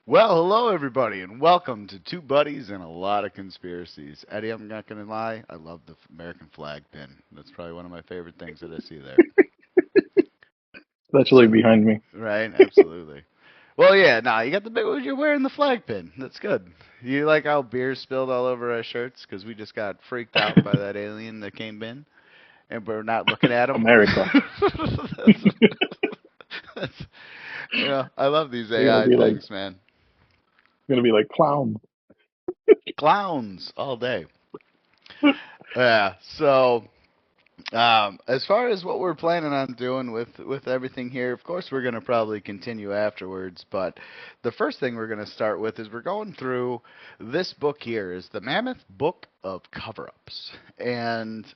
Well, hello everybody, and welcome to Two Buddies and a Lot of Conspiracies. Eddie, I'm not gonna lie, I love the American flag pin. That's probably one of my favorite things that I see there. Especially So, behind me. right, absolutely. Well, yeah, nah, you got the big. You're wearing the flag pin. That's good. You like how beer spilled all over our shirts because we just got freaked out by that alien that came in, and we're not looking at him. America. that's, that's, I love these They're gonna AI be like things, man. clown. Clowns all day. Yeah. So, as far as what we're planning on doing with everything here, of course we're going to probably continue afterwards. But the first thing we're going to start with is we're going through this book here is the Mammoth Book of Cover-ups, and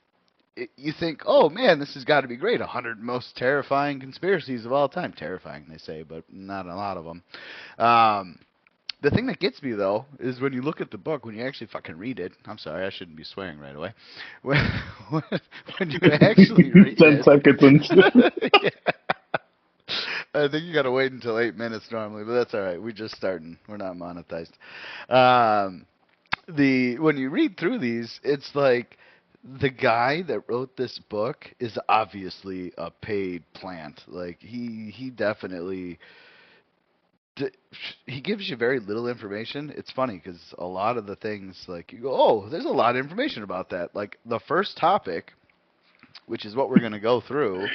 you think, oh man, this has got to be great. 100 most terrifying conspiracies of all time. Terrifying, they say, but not a lot of them. Um, the thing that gets me though is when you look at the book, when you actually fucking read it. I'm sorry, I shouldn't be swearing right away. When when, when you actually read 10 seconds into it, yeah. I think you got to wait until 8 minutes normally, but that's all right. We're just starting. We're not monetized. Um, the when you read through these, it's like the guy that wrote this book is obviously a paid plant. Like he definitely d- he gives you very little information. It's funny because a lot of the things, like you go, oh, there's a lot of information about that. Like the first topic, which is what we're going to go through,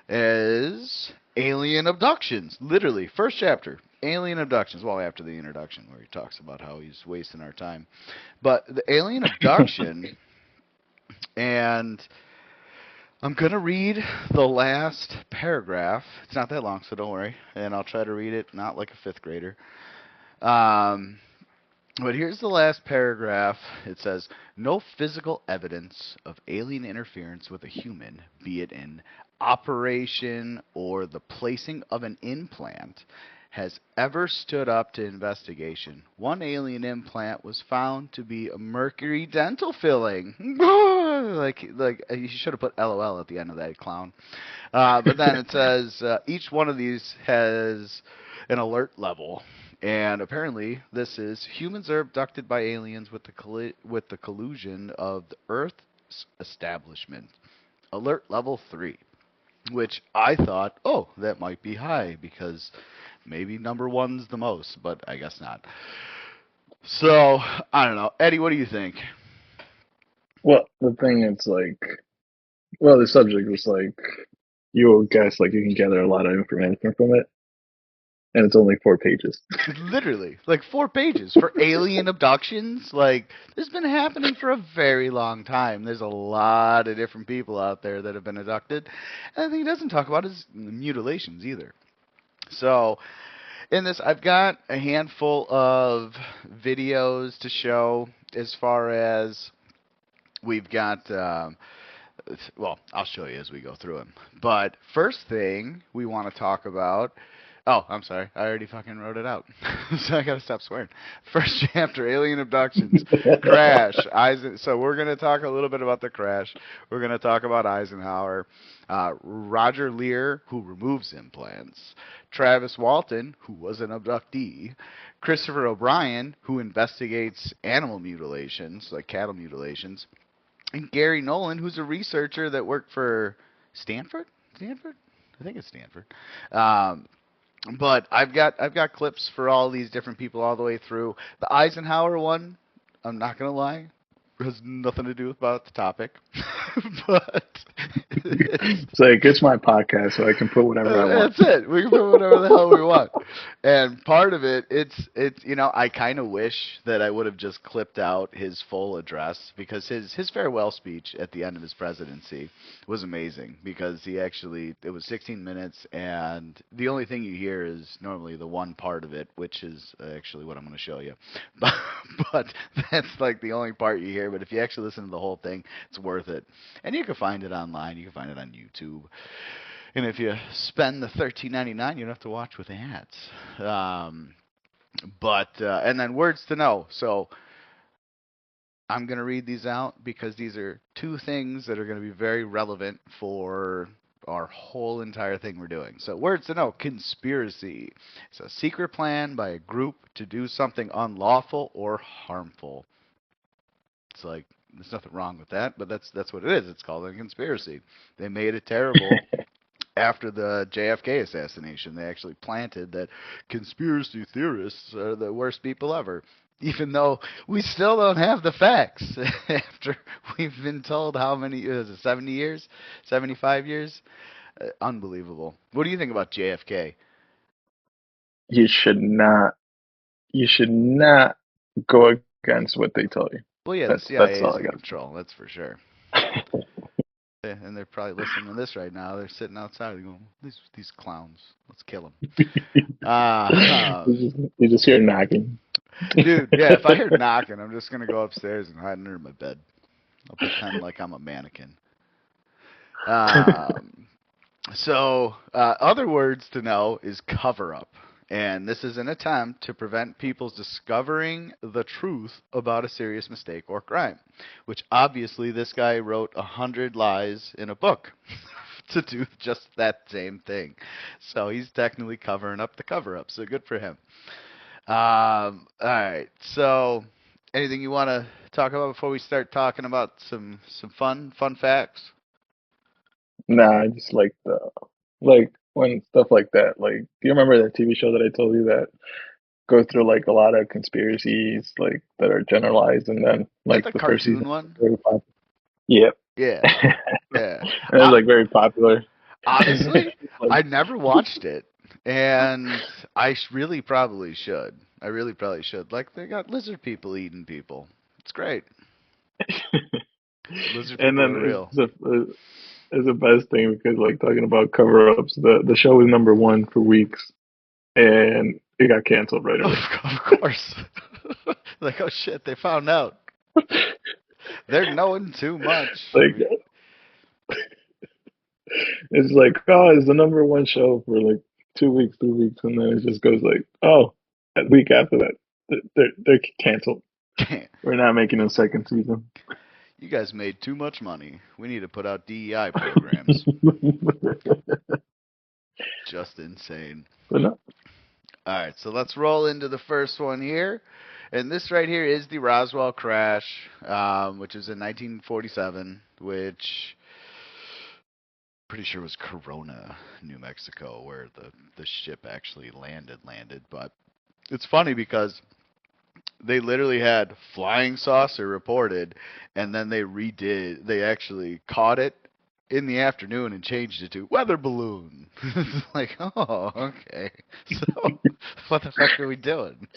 is alien abductions. Literally, first chapter, alien abductions. Well, after the introduction, where he talks about how he's wasting our time, but the alien abduction, and I'm gonna read the last paragraph. It's not that long, so don't worry, and I'll try to read it not like a fifth grader. Um, But here's the last paragraph. It says, no physical evidence of alien interference with a human, be it in operation or the placing of an implant, has ever stood up to investigation. One alien implant was found to be a mercury dental filling. like you should have put LOL at the end of that, clown. But then it says each one of these has an alert level. And apparently, this is humans are abducted by aliens with the collusion of the Earth's establishment. Alert level 3, which I thought, oh, that might be high because maybe number one's the most, but I guess not. So I don't know, Eddie. What do you think? well, the thing it's like well, the subject was like you guys you can gather a lot of information from it, and it's only 4 pages. Literally, like 4 pages for alien abductions. Like, this has been happening for a very long time. There's a lot of different people out there that have been abducted. And the thing he doesn't talk about is mutilations either. So, in this, I've got a handful of videos to show as far as we've got. Well, I'll show you as we go through them. But first thing we want to talk about. Oh, I'm sorry. I already fucking wrote it out. So I gotta stop swearing. First chapter, alien abductions, crash. So we're gonna talk a little bit about the crash. We're gonna talk about Eisenhower, Roger Leir, who removes implants, Travis Walton, who was an abductee, Christopher O'Brien, who investigates animal mutilations, like cattle mutilations, and Garry Nolan, who's a researcher that worked for Stanford. Stanford, I think it's Stanford. Um, but I've got clips for all these different people all the way through. The Eisenhower one, I'm not gonna lie, has nothing to do about the topic, but It's like it's my podcast, so I can put whatever I want. That's it. We can put whatever the hell we want. And part of it, it's I kind of wish that I would have just clipped out his full address because his farewell speech at the end of his presidency was amazing because he actually it was 16 minutes and the only thing you hear is normally the one part of it, which is actually what I'm going to show you. But that's like the only part you hear. But if you actually listen to the whole thing, it's worth it. And you can find it online. You can find it on YouTube. And if you spend the $13.99, you don't have to watch with ads. But and then words to know. So I'm going to read these out because these are two things that are going to be very relevant for our whole entire thing we're doing. So words to know: conspiracy. It's a secret plan by a group to do something unlawful or harmful. It's like there's nothing wrong with that, but that's what it is. It's called a conspiracy. They made it terrible after the JFK assassination. They actually planted that conspiracy theorists are the worst people ever, even though we still don't have the facts after we've been told how many is it 70 years, 75 years. Unbelievable. What do you think about JFK? You should not. You should not go against what they tell you. Well, yeah, the That's CIA all is I in got. control. That's for sure. And they're probably listening to this right now. They're sitting outside and going, "These clowns, let's kill them." You just hear knocking. Dude, yeah. If I hear knocking, I'm just gonna go upstairs and hide under my bed. I'll pretend like I'm a mannequin. Um, other words to know is cover up. And this is an attempt to prevent people's discovering the truth about a serious mistake or crime, which obviously this guy wrote 100 lies in a book to do just that same thing. So he's technically covering up the cover up. So good for him. All right. So anything you want to talk about before we start talking about some fun facts? Nah, I just like the like when stuff like that. Like, do you remember that TV show that I told you that go through like a lot of conspiracies like that are generalized, and then Is that like the the first season cartoon was one? very popular. Yep. Yeah. Yeah. And it was like very popular. Honestly, Like, I never watched it, and really probably should. I really probably should. Like they got lizard people eating people. It's great. Lizard and people then are real. it's the best thing because like talking about cover ups, the show was number one for weeks and it got canceled right away. Of course. Like, oh shit, they found out. They're knowing too much. Like it's like, oh, it's the number one show for like 2 weeks, 3 weeks, and then it just goes like, oh, a week after that, they're canceled. Can't. We're not making a second season. You guys made too much money. We need to put out DEI programs. Just insane. But no, All right, so let's roll into the first one here. And this right here is the Roswell Crash, which is in 1947, which pretty sure was Corona, New Mexico, where the ship actually landed. But it's funny because they literally had flying saucer reported, and then they actually caught it in the afternoon and changed it to weather balloon. It's like, oh, okay. So, what the fuck are we doing?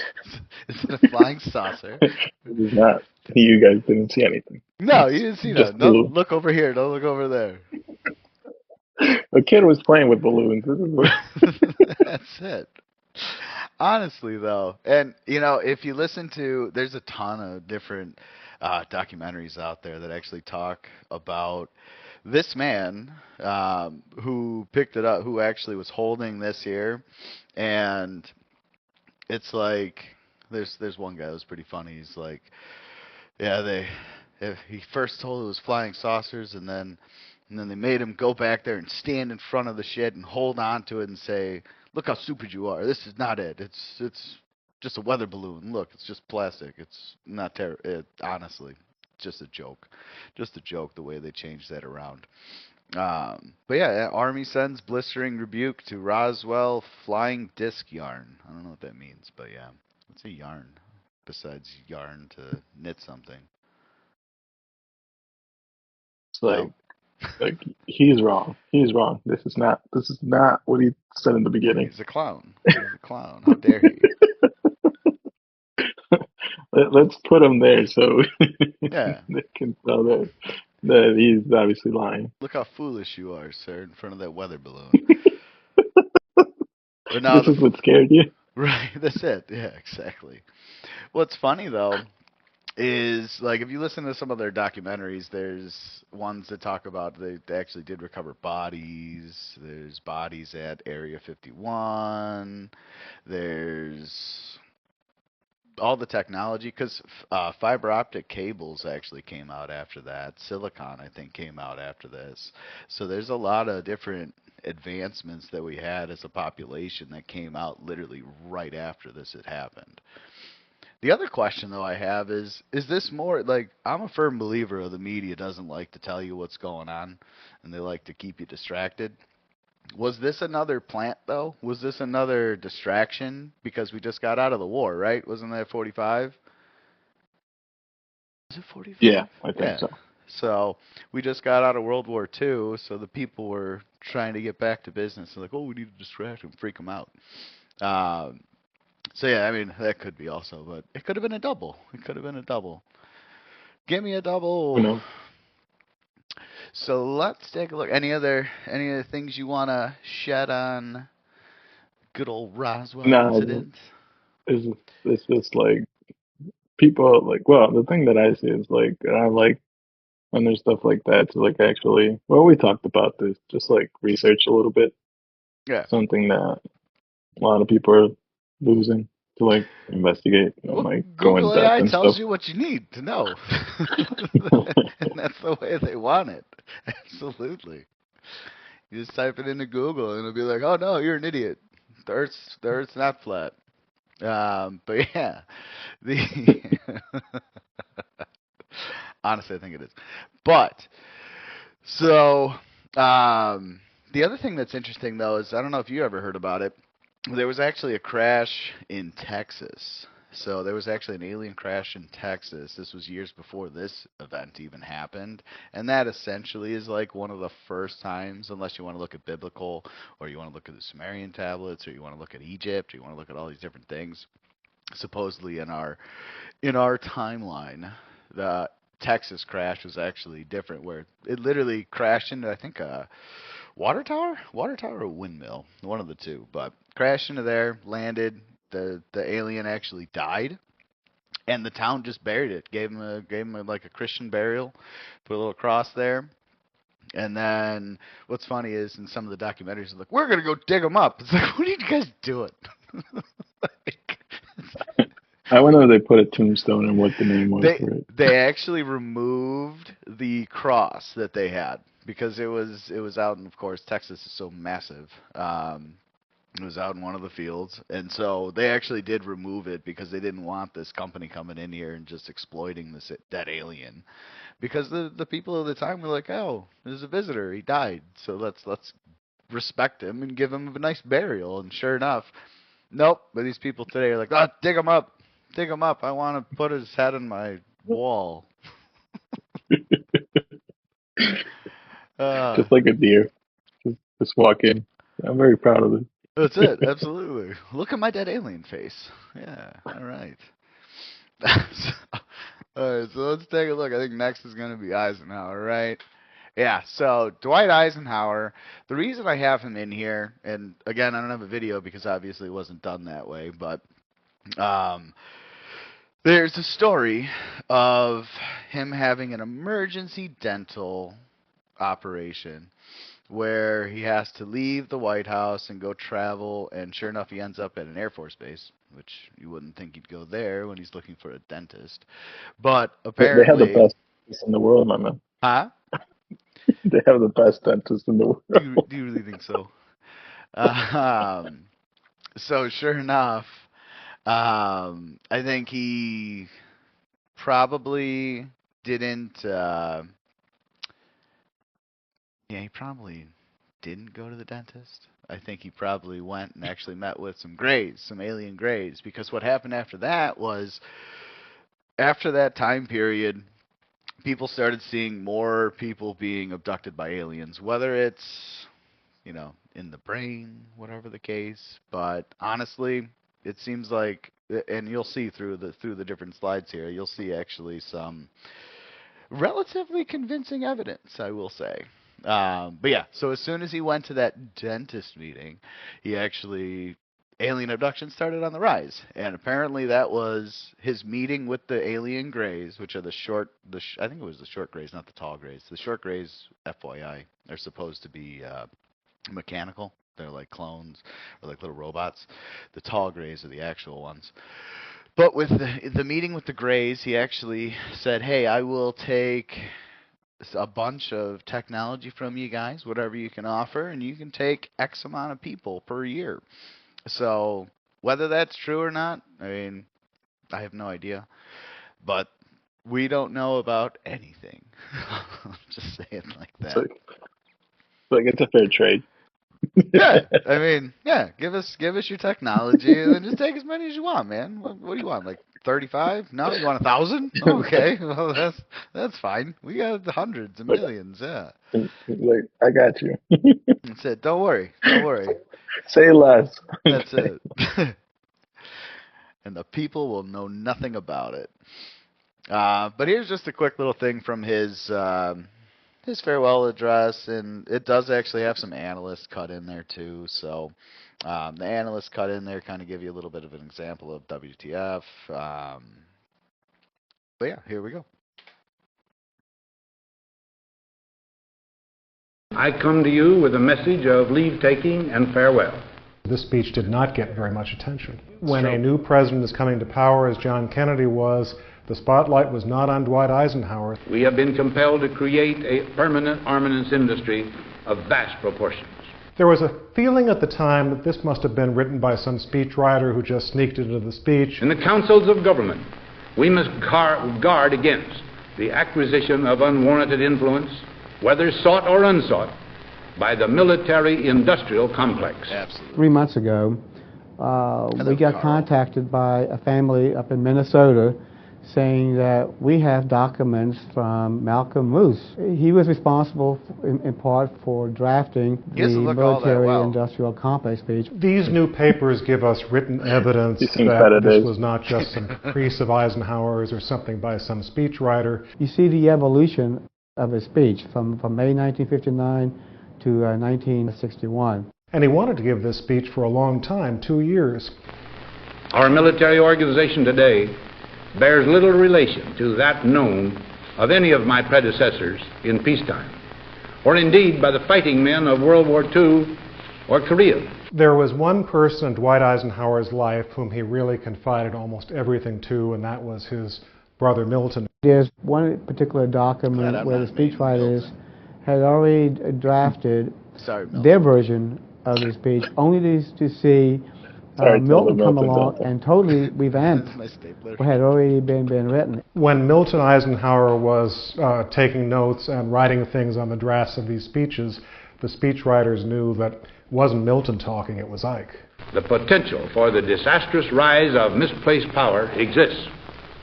Is it a flying saucer? it is not. You guys didn't see anything. No, you It's didn't see just that. No, blue. look over here. Don't look over there. A kid was playing with balloons. That's it. Honestly, though, and if you listen to, there's a ton of different documentaries out there that actually talk about this man who picked it up, who actually was holding this here, and it's like there's one guy that was pretty funny. He's like, yeah, he first told it was flying saucers, and then they made him go back there and stand in front of the shed and hold on to it and say, "Look how stupid you are. This is not it. It's just a weather balloon. Look, it's just plastic. It's not honestly, just a joke. Just a joke the way they changed that around." But yeah, Army sends blistering rebuke to Roswell flying disc yarn. I don't know what that means, but yeah, what's a yarn besides yarn to knit something? It's No. like he's wrong. He's wrong. This is not what he said in the beginning. He's a clown. He's a clown. How dare he? Let's put him there so Yeah. they can tell that he's obviously lying. Look how foolish you are, sir, in front of that weather balloon. But now This is what scared you. right, that's it. Yeah, exactly. What's funny though is like if you listen to some of their documentaries, there's ones that talk about they actually did recover bodies. There's bodies at Area 51. There's all the technology, because fiber optic cables actually came out after that. Silicon, I think, came out after this. So there's a lot of different advancements that we had as a population that came out literally right after this had happened. The other question though I have is this more like, I'm a firm believer of the media doesn't like to tell you what's going on, and they like to keep you distracted. Was this another plant though? Was this another distraction because we just got out of the war, right? Wasn't that 45? Was it Yeah, 45? I think Yeah. so. So we just got out of World War II, so the people were trying to get back to business. They're like, oh, we need to distract them, freak them out. Um, so yeah, I mean that could be also, but it could have been a double. It could have been a double. Give me a Who double. knows? So let's take a look. Any other things you want to shed on good old Roswell Nah, incident? it's just like people like. Well, the thing that I see is like, and I like when there's stuff like that to like actually. Well, we talked about this. Just like research a little bit. Yeah. Something that a lot of people are losing to like investigate and Well, like go in Google depth AI and tells stuff. you what you need to know. And that's the way they want it. Absolutely. You just type it into Google and it'll be like, "Oh no, you're an idiot. The Earth's not flat." But yeah, the honestly, I think it is. But so the other thing that's interesting though is, I don't know if you ever heard about it. There was actually a crash in Texas. So there was actually an alien crash in Texas. This was years before this event even happened. And that essentially is like one of the first times, unless you want to look at biblical, or you want to look at the Sumerian tablets, or you want to look at Egypt, or you want to look at all these different things. Supposedly in our timeline, the Texas crash was actually different, where it literally crashed into, I think, a water tower or windmill, one of the two, but crashed into there, landed. The alien actually died, and the town just buried it. Gave him like a Christian burial, put a little cross there. And then what's funny is in some of the documentaries, they're like, we're gonna go dig them up. It's like, what are you guys doing? Like, I wonder if they put a tombstone and what the name was they for it. they actually removed the cross that they had because it was out in, of course, Texas is so massive. It was out in one of the fields, and so they actually did remove it because they didn't want this company coming in here and just exploiting this that alien. Because the people of the time were like, oh, there's a visitor, he died, so let's respect him and give him a nice burial. And sure enough, nope. But these people today are like, oh, dig him up. I want to put his head on my wall. Uh, Just like a deer. Just walk in. I'm very proud of that's it. it. Absolutely. Look at my dead alien face. Yeah. All right. All right, so let's take a look. I think next is going to be Eisenhower, right? Yeah, so Dwight Eisenhower, the reason I have him in here, and again, I don't have a video because obviously it wasn't done that way, but um, there's a story of him having an emergency dental operation where he has to leave the White House and go travel, and sure enough, he ends up at an Air Force base, which you wouldn't think he'd go there when he's looking for a dentist. But They have the apparently, best dentists in the world, my man. huh? They have the best dentists in the Do world. you, do you really think so? Um, so sure enough, I think he probably didn't. Yeah, he probably didn't go to the dentist. I think he probably went and actually met with some grays, some alien grays, because what happened after that was, after that time period, people started seeing more people being abducted by aliens, whether it's, in the brain, whatever the case. But honestly, it seems like, and you'll see through the different slides here, you'll see actually some relatively convincing evidence, I will say. But yeah, so as soon as he went to that dentist meeting, he actually alien abduction started on the rise, and apparently that was his meeting with the alien grays, which are I think it was the short grays, not the tall grays. The short grays, FYI, are supposed to be mechanical. They're like clones or like little robots. The tall grays are the actual ones. But with the meeting with the Greys, he actually said, "Hey, I will take a bunch of technology from you guys, whatever you can offer, and you can take X amount of people per year." So whether that's true or not, I mean, I have no idea. But we don't know about anything. I'll just say it like that. It's a fair trade. Yeah, I mean, yeah, give us your technology and then just take as many as you want, man. What do you want? Like 35? No, you want 1,000? Okay, well that's fine. We got hundreds and Like, millions. Yeah, like I got you. that's it. Don't worry. Don't worry. Say less. That's it. And the people will know nothing about it. But here's just a quick little thing from his farewell address, and it does actually have some analysts cut in there too. So the analysts cut in there kind of give you a little bit of an example of WTF. But yeah, here we go. I come to you with a message of leave-taking and farewell. This speech did not get very much attention. When a new president is coming to power, as John Kennedy was, the spotlight was not on Dwight Eisenhower. We have been compelled to create a permanent armaments industry of vast proportions. There was a feeling at the time that this must have been written by some speechwriter who just sneaked into the speech. In the councils of government, we must guard against the acquisition of unwarranted influence, whether sought or unsought, by the military-industrial complex. Absolutely. 3 months ago, we got Carl. contacted by a family up in Minnesota saying that we have documents from Malcolm Moose. He was responsible in part for drafting He the doesn't look all that well. military-industrial complex speech. These new papers give us written evidence that this was not just some caprice of Eisenhower's or something by some speechwriter. You see the evolution of his speech from May 1959 to 1961. And he wanted to give this speech for a long time, 2 years. Our military organization today bears little relation to that known of any of my predecessors in peacetime, or indeed by the fighting men of World War II or Korea. There was one person in Dwight Eisenhower's life whom he really confided almost everything to, and that was his brother Milton. There's one particular document where the speechwriters had already drafted their version of the speech, only to see Milton come along and totally revamp what had already been written. When Milton Eisenhower was taking notes and writing things on the drafts of these speeches, the speechwriters knew that it wasn't Milton talking, it was Ike. The potential for the disastrous rise of misplaced power exists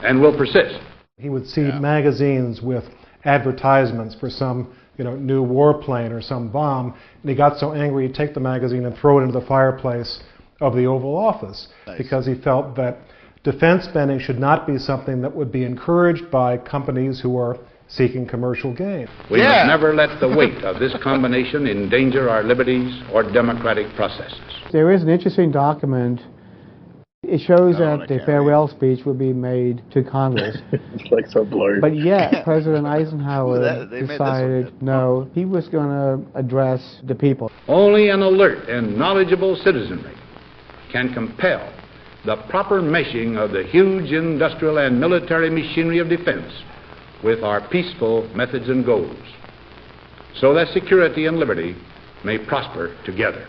and will persist. He would see magazines with advertisements for some new warplane or some bomb, and he got so angry he'd take the magazine and throw it into the fireplace of the Oval Office because he felt that defense spending should not be something that would be encouraged by companies who are seeking commercial gain. We must never let the weight of this combination endanger our liberties or democratic processes. There is an interesting document. It shows that the farewell speech would be made to Congress. It's like so blurry. But yet, President Eisenhower decided no, he was going to address the people. Only an alert and knowledgeable citizenry can compel the proper meshing of the huge industrial and military machinery of defense with our peaceful methods and goals, so that security and liberty may prosper together.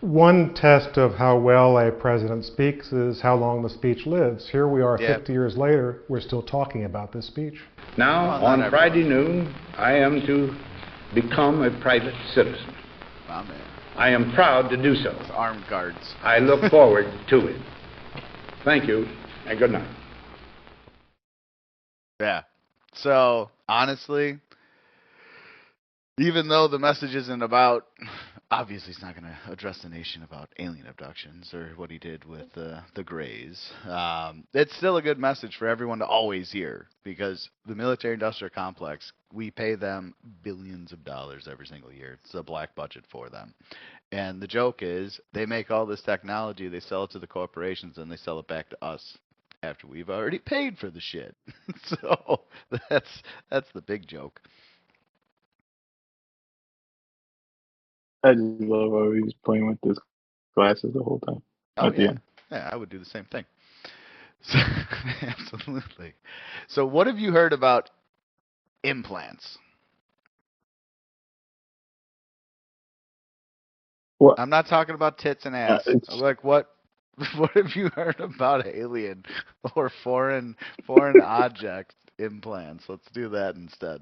One test of how well a president speaks is how long the speech lives. Here we are 50 years later, we're still talking about this speech. Now, on Friday noon, I am to become a private citizen. Wow, man. I am proud to do so. It's armed guards. I look forward to it. Thank you, and good night. Yeah. So, honestly, even though the message isn't about, obviously he's not going to address the nation about alien abductions or what he did with the Greys, it's still a good message for everyone to always hear, because the military-industrial complex, we pay them billions of dollars every single year. It's a black budget for them. And the joke is they make all this technology, they sell it to the corporations, and they sell it back to us after we've already paid for the shit. So that's the big joke. I just love how he's playing with his glasses the whole time. Oh, yeah. Yeah, I would do the same thing. So, absolutely. So what have you heard about implants? What? I'm not talking about tits and ass. Like what have you heard about alien or foreign object implants? Let's do that instead.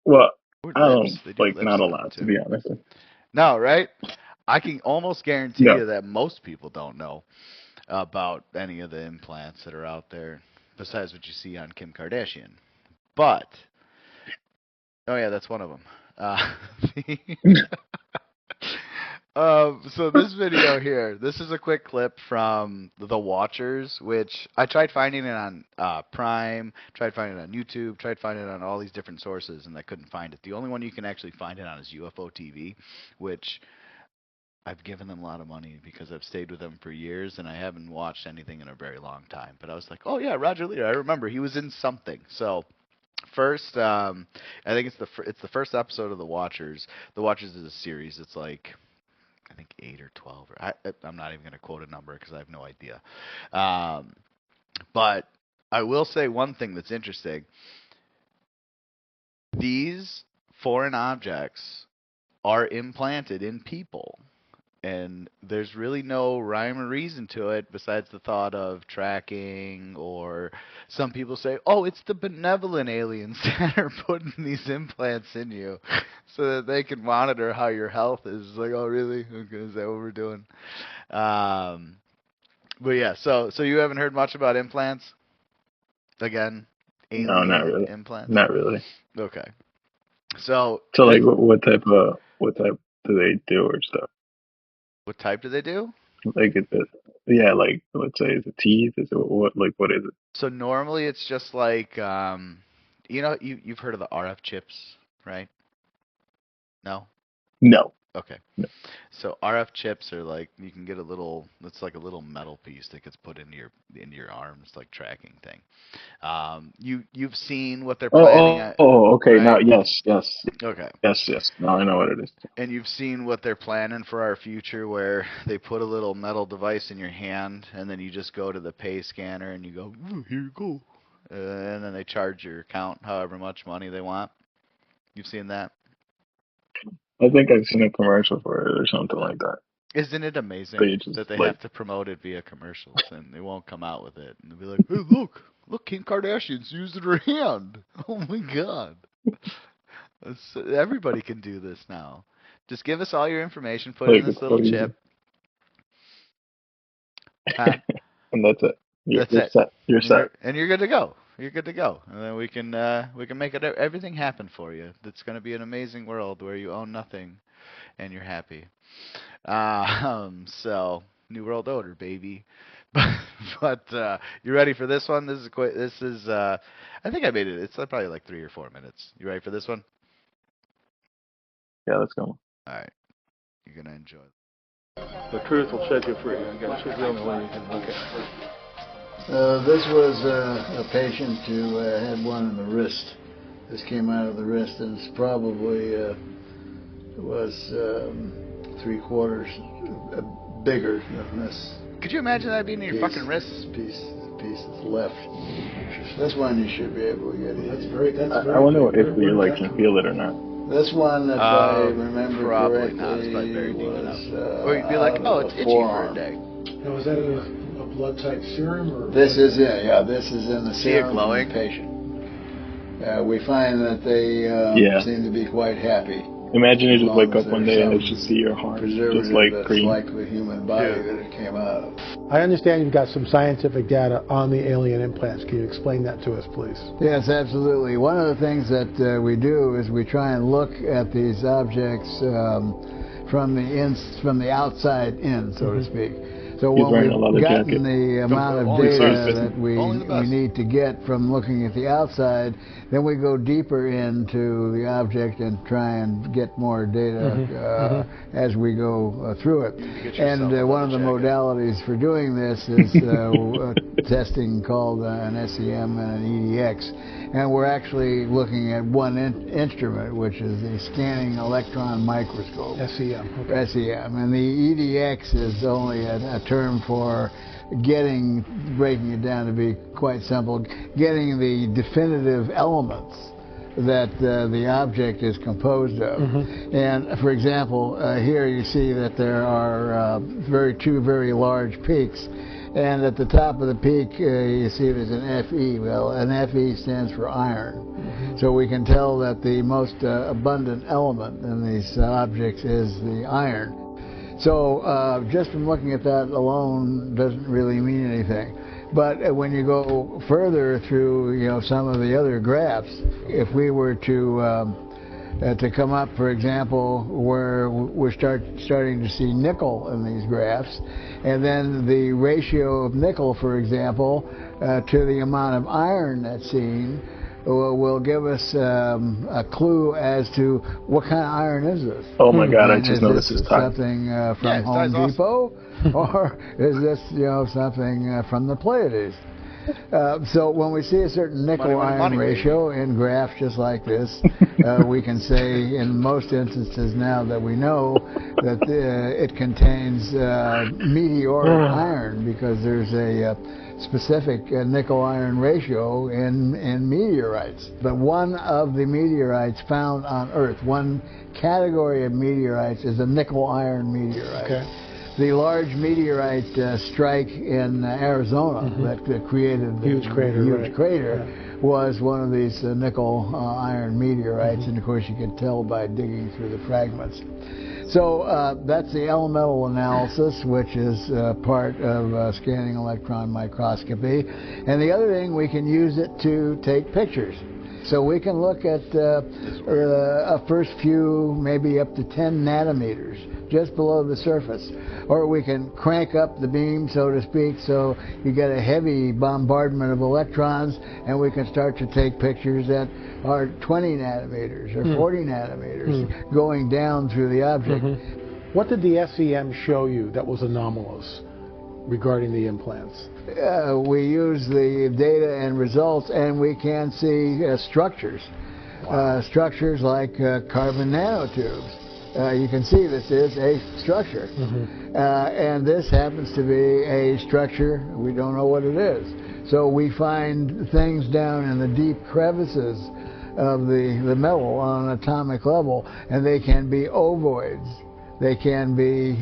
Well, Or I don't lips. They do lips not a on lot, too. to be honest. No, right? I can almost guarantee No. you that most people don't know about any of the implants that are out there besides what you see on Kim Kardashian. But oh yeah, that's one of them. So this video here, this is a quick clip from The Watchers, which I tried finding it on Prime, tried finding it on YouTube, tried finding it on all these different sources, and I couldn't find it. The only one you can actually find it on is UFO TV, which I've given them a lot of money because I've stayed with them for years, and I haven't watched anything in a very long time. But I was like, oh yeah, Roger Leir, I remember he was in something. So first, I think it's the first episode of The Watchers. The Watchers is a series. It's like I think 8 or 12. I'm not even going to quote a number because I have no idea. But I will say one thing that's interesting. These foreign objects are implanted in people. And there's really no rhyme or reason to it besides the thought of tracking, or some people say, oh, it's the benevolent aliens that are putting these implants in you so that they can monitor how your health is. It's like, oh, really? Okay, is that what we're doing? But yeah, so you haven't heard much about implants? Again, alien no, not really. implants? Not really. Okay. So like what type do they do or stuff? What type do they do? Like yeah, like let's say is it teeth? Is it what is it? So normally it's just like you've heard of the RF chips, right? No? No. Okay. No. So RF chips are like you can get it's like a little metal piece that gets put into your arm. It's like tracking thing. You've seen what they're planning at. Oh, okay. Right? Now, yes. Okay. Yes. Now I know what it is. And you've seen what they're planning for our future, where they put a little metal device in your hand, and then you just go to the pay scanner and you go, here you go, and then they charge your account however much money they want. You've seen that? I think I've seen a commercial for it or something like that. Isn't it amazing that they have to promote it via commercials and they won't come out with it? And they'll be like, hey, look, Kim Kardashian's using her hand. Oh my God. Everybody can do this now. Just give us all your information, put it in this little chip. Huh? And that's it. You're set. You're set. And you're good to go. You're good to go. And then we can make everything happen for you. It's going to be an amazing world where you own nothing and you're happy. So New World Order, baby. But you ready for this one? This is I think I made it. It's probably like 3 or 4 minutes. You ready for this one? Yeah, let's go. All right. You're going to enjoy it. The truth will set you free. That's the only way you can look at it. This was a patient who had one in the wrist. This came out of the wrist, and it's probably was 3/4 bigger than this. Could you imagine that being in your fucking wrist? This piece that's left. This one you should be able to get in. That's very I wonder if you can feel it or not. This one, if I remember probably correctly, not. It's probably very deep enough. was Or you'd be like, oh, it's itchy for a day. Now, is that in a blood type serum? Or this is it, yeah. This is in the See it serum glowing? of the patient. We find that they seem to be quite happy. Imagine you just wake up one day and you just see your heart just like green. Like the human body that it came out of. I understand you've got some scientific data on the alien implants. Can you explain that to us, please? Yes, absolutely. One of the things that we do is we try and look at these objects from the outside in, so to speak. So when we've gotten the amount of data that we need to get from looking at the outside, then we go deeper into the object and try and get more data as we go through it. And one of the modalities for doing this is testing called an SEM and an EDX, and we're actually looking at one instrument, which is the scanning electron microscope. SEM. Okay. SEM, and the EDX is only a term for breaking it down to be quite simple, getting the definitive elements that the object is composed of. And for example, here you see that there are two very large peaks, and at the top of the peak you see there's an FE. Well, an FE stands for iron. So we can tell that the most abundant element in these objects is the iron. So just from looking at that alone doesn't really mean anything. But when you go further through, some of the other graphs, if we were to come up, for example, where we're starting to see nickel in these graphs, and then the ratio of nickel, for example, to the amount of iron that's seen, will give us a clue as to what kind of iron is this. Oh my God! I just noticed this time. Something from Home Depot, or is this something from the Pleiades? So when we see a certain nickel-iron ratio in graphs just like this, we can say in most instances now that we know that it contains meteoric iron, because there's a specific nickel-iron ratio in meteorites. But one of the meteorites found on Earth, one category of meteorites, is a nickel-iron meteorite. Okay. The large meteorite strike in Arizona that created the huge crater was one of these nickel-iron meteorites, and of course you could tell by digging through the fragments. So that's the elemental analysis, which is part of scanning electron microscopy. And the other thing, we can use it to take pictures. So we can look at a first few, maybe up to 10 nanometers, just below the surface. Or we can crank up the beam, so to speak, so you get a heavy bombardment of electrons, and we can start to take pictures that are 20 nanometers or 40 nanometers going down through the object. What did the SEM show you that was anomalous regarding the implants? We use the data and results, and we can see structures. Structures like carbon nanotubes. You can see this is a structure. And this happens to be a structure, we don't know what it is. So we find things down in the deep crevices of the metal on an atomic level, and they can be ovoids, they can be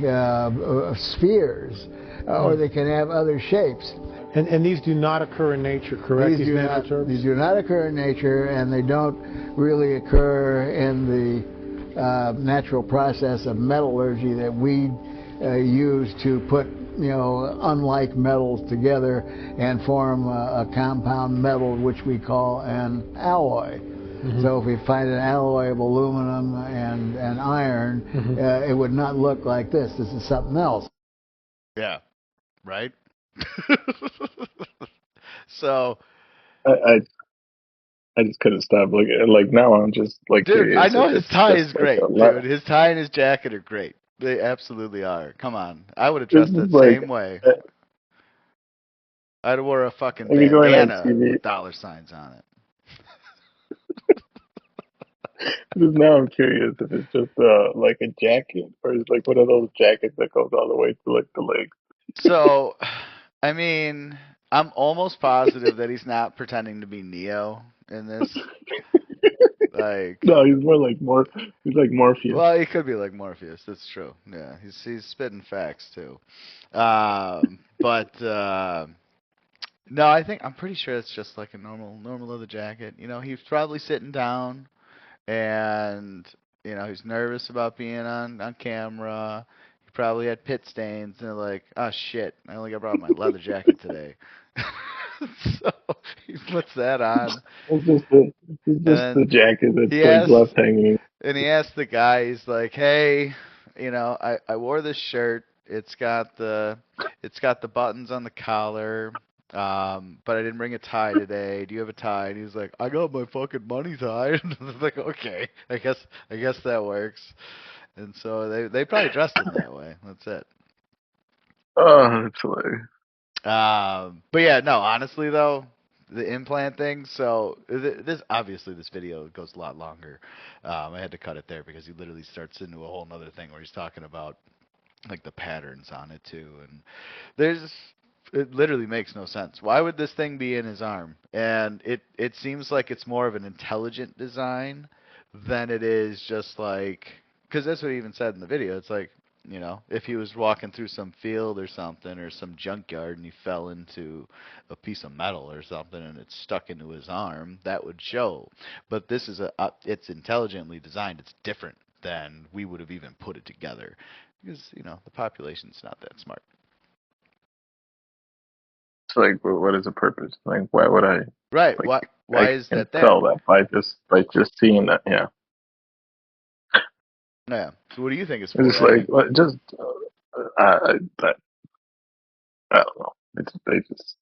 spheres, or they can have other shapes. And these do not occur in nature, correct? These do not occur in nature, and they don't really occur in the natural process of metallurgy that we use to put unlike metals together and form a compound metal, which we call an alloy. So if we find an alloy of aluminum and iron, it would not look like this. This is something else. Yeah, right? So I just couldn't stop looking. Like now, I'm just like, dude, I know his tie is great, dude. His tie and his jacket are great. They absolutely are. Come on, I would have dressed the same way. I'd have wore a fucking bandana with dollar signs on it. Because now I'm curious if it's just like a jacket, or it's like one of those jackets that goes all the way to like the legs. So, I mean, I'm almost positive that he's not pretending to be Neo in this. Like, no, he's more like he's like Morpheus. Well, he could be like Morpheus. That's true. Yeah, he's spitting facts too. But no, I'm pretty sure it's just like a normal leather jacket. He's probably sitting down, and he's nervous about being on camera. He probably had pit stains, and they're like, oh shit, I only brought my leather jacket today. So he puts that on. It's just the jacket that's like left hanging. And he asked the guy, he's like, hey, I wore this shirt. It's got the buttons on the collar, but I didn't bring a tie today. Do you have a tie? And he's like, I got my fucking money tied. And I was like, okay, I guess that works. And so they probably dressed him that way. That's it. Oh, that's hilarious. But yeah, no, honestly though, the implant thing. So this video goes a lot longer. I had to cut it there because he literally starts into a whole other thing where he's talking about like the patterns on it too, and it literally makes no sense. Why would this thing be in his arm? And it seems like it's more of an intelligent design than it is just like, because that's what he even said in the video. It's like, if he was walking through some field or something or some junkyard and he fell into a piece of metal or something and it stuck into his arm, that would show. But this is it's intelligently designed. It's different than we would have even put it together because, the population's not that smart. It's like, what is the purpose? Like, why would I? Right. Like, why is that there? Tell that by just seeing that. Yeah. Yeah. So what do you think it's for? It's like just I don't know. They just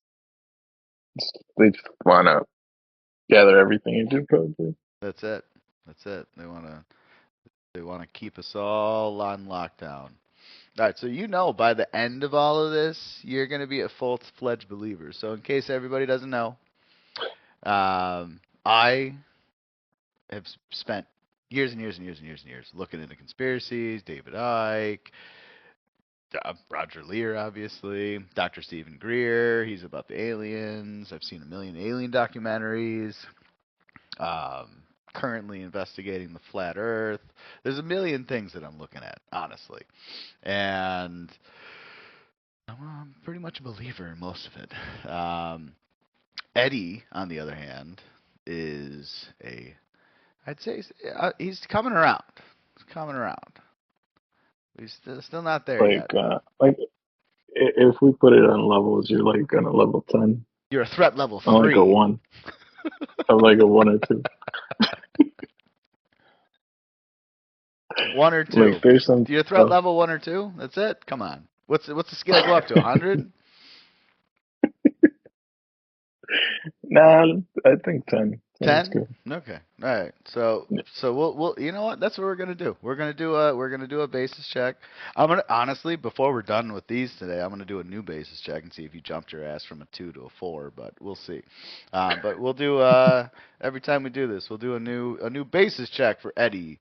want to gather everything into probably. That's it. They want to keep us all on lockdown. All right, so by the end of all of this, you're going to be a full-fledged believer. So in case everybody doesn't know, I have spent years and years and years and years and years looking into conspiracies, David Icke, Roger Leir, obviously, Dr. Stephen Greer, he's about the aliens. I've seen a million alien documentaries. Currently investigating the flat Earth. There's a million things that I'm looking at, honestly. And I'm pretty much a believer in most of it. Eddie, on the other hand, is I'd say he's coming around. He's coming around. He's still not there yet. Like, if we put it on levels, you're like on a level 10. You're a threat level 3. I'm like a 1. I'm like a 1 or 2. 1 or 2. Like, there's some You're threat level 1 or 2? That's it? Come on. What's the scale go up to? 100? Nah, I think 10. 10? Okay. All right. So we'll you know what? That's what we're gonna do. We're gonna do a basis check. I'm gonna honestly, before we're done with these today, I'm gonna do a new basis check and see if you jumped your ass from a 2 to a 4. But we'll see. But we'll do every time we do this, we'll do a new basis check for Eddie,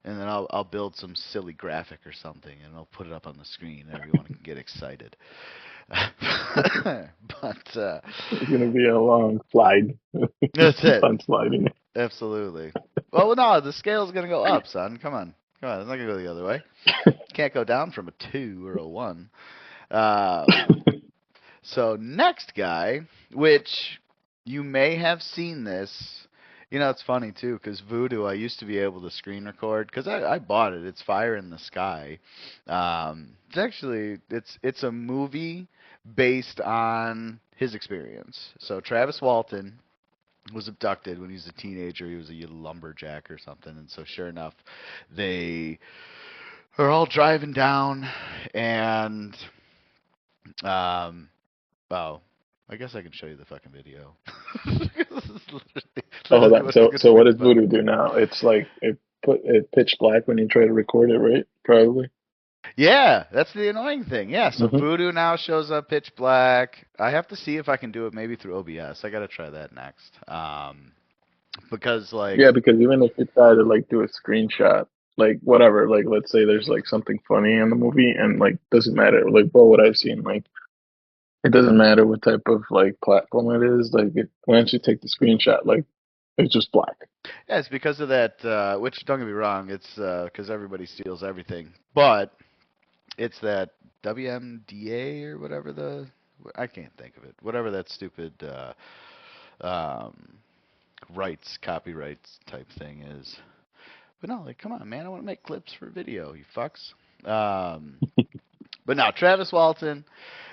and then I'll build some silly graphic or something, and I'll put it up on the screen, and everyone can get excited. But it's gonna be a long slide. That's it. Fun sliding. Absolutely. Well, no, the scale's gonna go up, son. Come on, it's not gonna go the other way. Can't go down from a 2 or a 1. So next guy, which you may have seen this. It's funny too, because Voodoo, I used to be able to screen record because I bought it. It's Fire in the Sky. It's actually it's a movie based on his experience. So Travis Walton was abducted when he was a teenager. He was a lumberjack or something, and so sure enough, they are all driving down, and oh, I guess I can show you the fucking video. So what does Voodoo do now? It's like it pitch black when you try to record it, right? Probably. Yeah, that's the annoying thing. Yeah, so Voodoo now shows up pitch black. I have to see if I can do it maybe through OBS. I got to try that next. Because even if you try to like do a screenshot, like whatever, like let's say there's like something funny in the movie and like doesn't matter, like what I've seen, like it doesn't matter what type of like platform it is, like once you take the screenshot, like it's just black. Yeah, it's because of that, which don't get me wrong, it's because everybody steals everything, but it's that WMDA or whatever I can't think of it, whatever that stupid copyrights type thing is. But no, like, come on, man, I want to make clips for video, you fucks. But now, Travis Walton,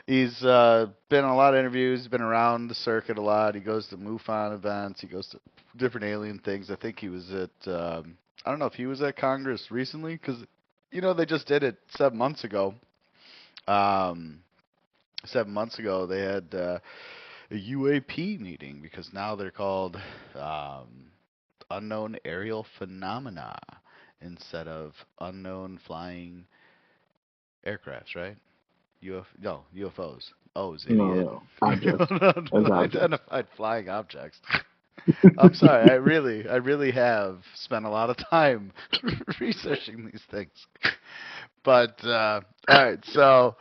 he's been in a lot of interviews, he's been around the circuit a lot, he goes to MUFON events, he goes to different alien things. I think he was at, I don't know if he was at Congress recently, because, they just did it 7 months ago. 7 months ago, they had a UAP meeting, because now they're called unknown aerial phenomena instead of unknown flying aircrafts, right? UFOs. O's, idiot. No, objects. Unidentified flying objects. I'm sorry. I really have spent a lot of time researching these things. But all right, so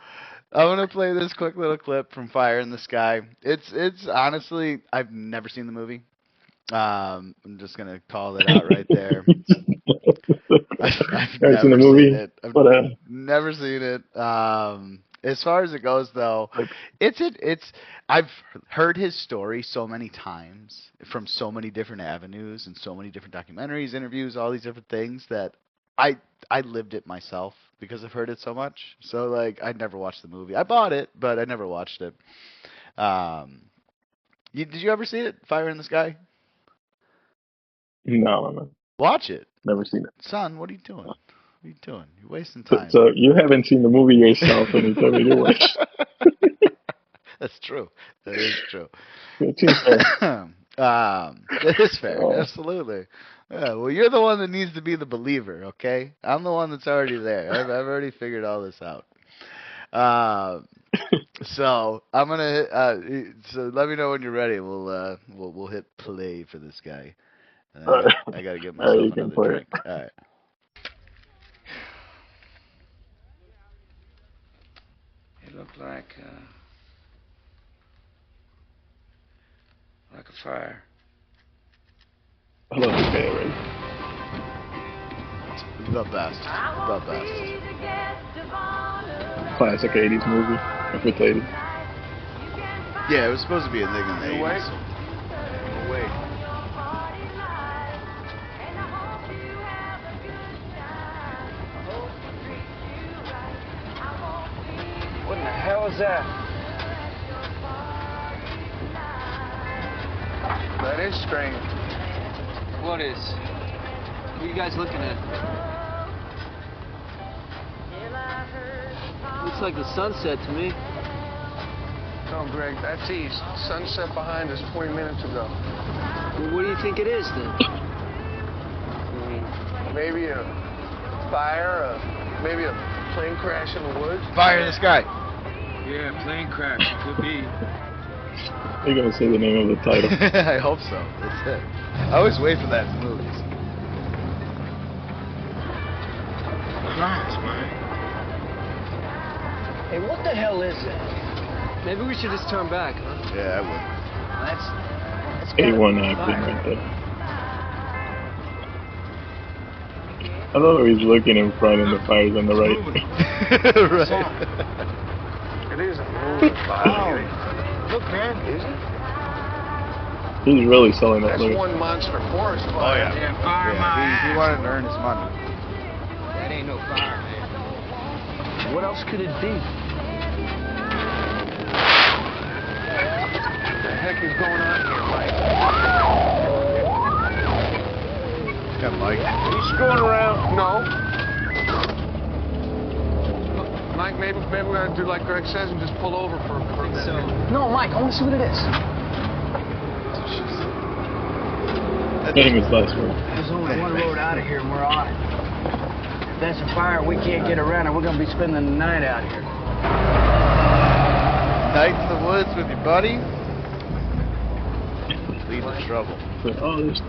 I'm gonna play this quick little clip from Fire in the Sky. It's honestly, I've never seen the movie. I'm just gonna call that out right there. I've never seen the movie. Seen it. I've never seen it. As far as it goes, though, I've heard his story so many times from so many different avenues and so many different documentaries, interviews, all these different things that I lived it myself because I've heard it so much. So like, I never watched the movie. I bought it, but I never watched it. Did you ever see it, Fire in the Sky? No. Watch it. Never seen it. Son, what are you doing? What are you doing? You're wasting time. So you haven't seen the movie yourself, and you tell me you watch. That's true. That is true. It is fair. Oh. Absolutely. Yeah, well, you're the one that needs to be the believer, okay? I'm the one that's already there. I've already figured all this out. So I'm gonna. So let me know when you're ready. We'll hit play for this guy. I gotta get myself another drink. All right. It looked like a fire. I love the band, The best. Classic 80s movie. If it's 80s. Yeah, it was supposed to be a thing in the 80s. Wait. What in the hell is that? That is strange. What is? What are you guys looking at? Looks like the sunset to me. No, Greg, that's east. Sunset behind us 20 minutes ago. Well, what do you think it is, then? Maybe a fire, maybe a plane crash in the woods. Fire in the Sky. Yeah, plane crash. It could be. You're going to say the name of the title. I hope so. That's it. I always wait for that in movies. Nice, man. Hey, what the hell is that? Maybe we should just turn back, huh? Yeah, I would. That's A1 acting right there. I love he's looking in front and the fire's on the right. Right. It is a moving fire. Look, man. Is it? He's really selling that That's movie. one monster forest fire. Oh, yeah. He wanted to earn his money. That ain't no fire, man. What else could it be? What the heck is going on here, Mike? Yeah, Mike. Are you screwing around? No. Mike, maybe we're going to do like Greg says and just pull over for a minute. So. No, Mike, I want to see what it is. Famous last word. There's only one road out of here, and we're on it. If there's a fire, we can't get around it. We're going to be spending the night out here. Night in the woods with your buddy? Lead to trouble. Oh, there's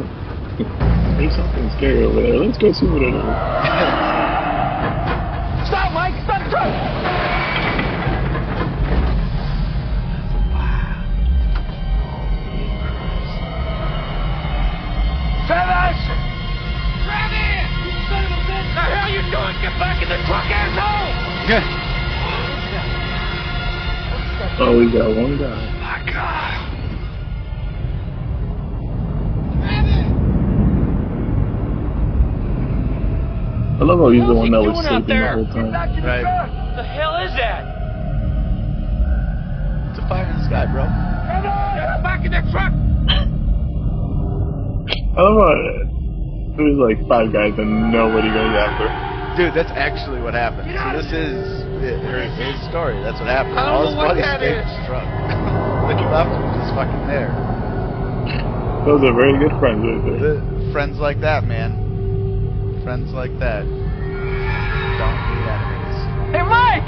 something scary over there. Let's go see what it is. Stop, Mike! Stop the truck! Travis! Travis! You son of a bitch! The hell you doing? Get back in the truck, asshole! Oh, we got one guy. My God. I love how he's the one that was sleeping the whole time. Right. What the hell is that? It's a fire in the sky, bro. Get back in the truck! I love how there's like 5 guys and nobody goes after. Dude, that's actually what happened. So this is his story. That's what happened. I All don't his know what buddies that escaped is. his truck. They left him just fucking there. Those are very good friends right there. Friends like that, man. Friends like that don't need enemies. Hey, Mike!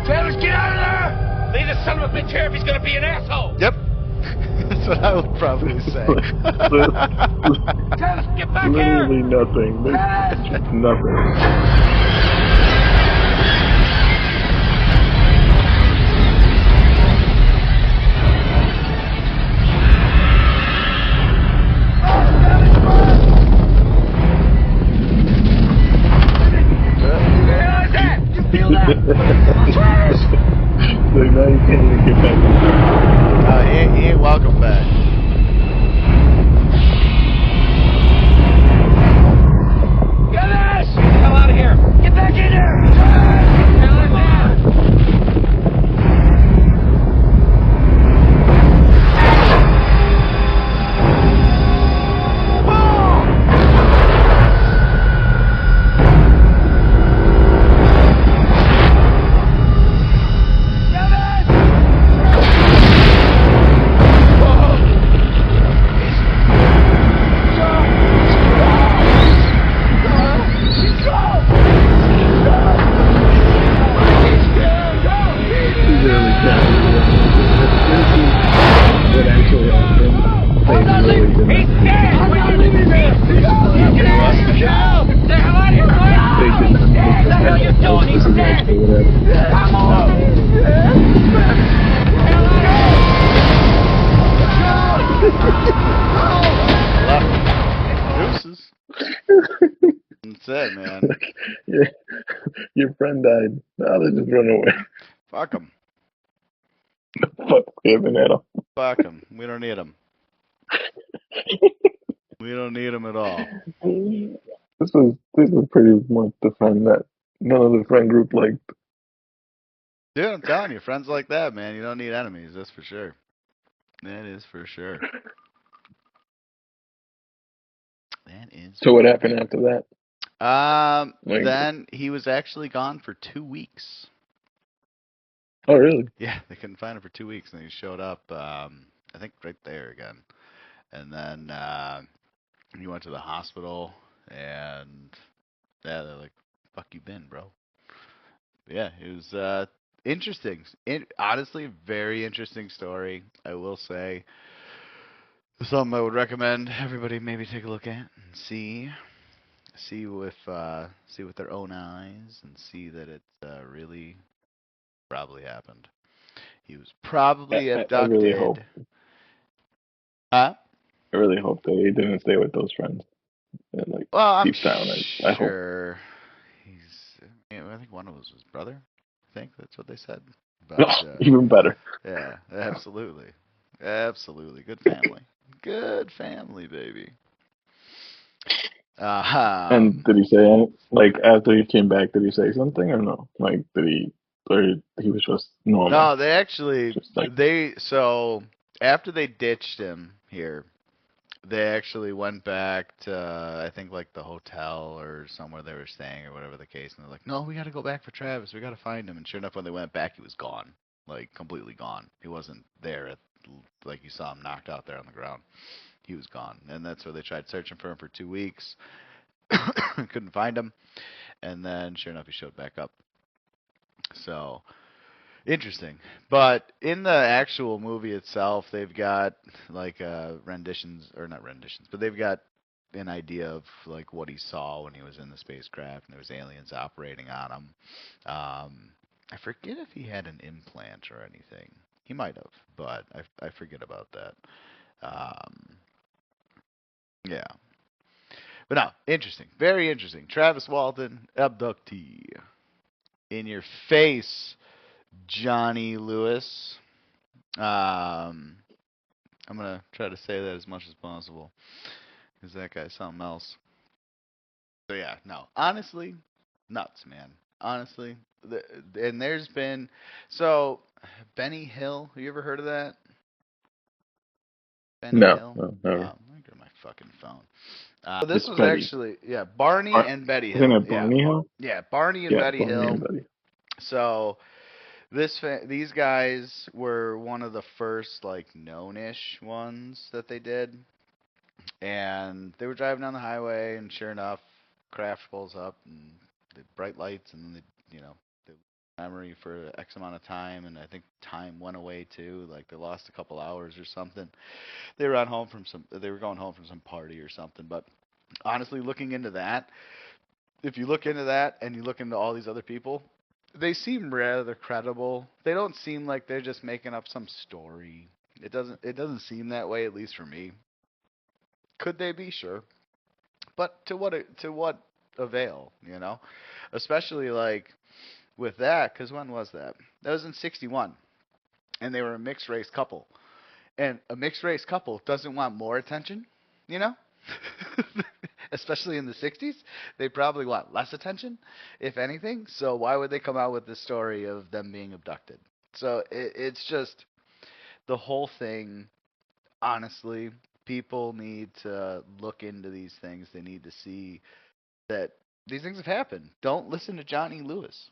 Travis, get out of there! Leave the son of a bitch here if he's gonna be an asshole! Yep. That's what I would probably say. Travis, get back Literally here! nothing. Just nothing. Like now you can't even get back. He ain't welcome back. Travis! Get the hell out of here! Get back in there! Travis! Get the hell out That's it, man. Your friend died. Now they just run away. Fuck him. Fuck him at all. Fuck him. We don't need him. We don't need him at all. This is pretty much the friend that none of the friend group liked. Dude, I'm telling you, friends like that, man, you don't need enemies. That's for sure. That is for sure. That is. So what happened after that? Then he was actually gone for 2 weeks. Oh, really? Yeah, they couldn't find him for 2 weeks, and he showed up, I think, right there again. And then he went to the hospital, and yeah, they're like, "Fuck you been, bro?" But yeah, it was interesting. Honestly, very interesting story. I will say, something I would recommend everybody maybe take a look at and see with their own eyes and see that it really probably happened. He was probably abducted. I really hope. Huh? I really hope that he didn't stay with those friends. And, like, well, I'm deep down, I hope. Sure. I think one of them was his brother. I think that's what they said. But, even better. Yeah, absolutely. Absolutely. Good family. Good family, baby. And did he say anything? Like, after he came back, did he say something or no? Like, or he was just normal? No, they actually, so after they ditched him here, they actually went back to, I think, like the hotel or somewhere they were staying or whatever the case. And they're like, no, we got to go back for Travis. We got to find him. And sure enough, when they went back, he was gone. Like, completely gone. He wasn't there. Like, you saw him knocked out there on the ground. He was gone. And that's where they tried searching for him for 2 weeks. Couldn't find him. And then, sure enough, he showed back up. So, interesting. But in the actual movie itself, they've got like renditions, or not renditions, but they've got an idea of like what he saw when he was in the spacecraft and there was aliens operating on him. I forget if he had an implant or anything. He might have, but I forget about that. Yeah. But no, interesting. Very interesting. Travis Walton, abductee. In your face, Johnny Lewis. I'm going to try to say that as much as possible, because that guy's something else. So yeah, no. Honestly, nuts, man. Honestly. And there's been... So, Benny Hill, have you ever heard of that? Benny Hill? No, never. Let me go to my fucking phone. This was Betty. Actually, yeah, Barney and Betty Hill. Isn't it Barney Hill? Yeah, Barney and Betty Barney Hill. And Betty. So, these guys were one of the first, like, known-ish ones that they did. And they were driving down the highway, and sure enough, craft pulls up, and the bright lights, and they memory for X amount of time, and I think time went away too. Like they lost a couple hours or something. They were going home from some party or something. But honestly, looking into that, if you look into that and you look into all these other people, they seem rather credible. They don't seem like they're just making up some story. It doesn't seem that way, at least for me. Could they be? Sure. But to what avail, you know? Especially like with that, because when was that? That was in '61, and they were a mixed race couple. And a mixed race couple doesn't want more attention, you know? Especially in the '60s, they probably want less attention, if anything. So why would they come out with the story of them being abducted? So it's just the whole thing. Honestly, people need to look into these things. They need to see that these things have happened. Don't listen to Johnny Lewis.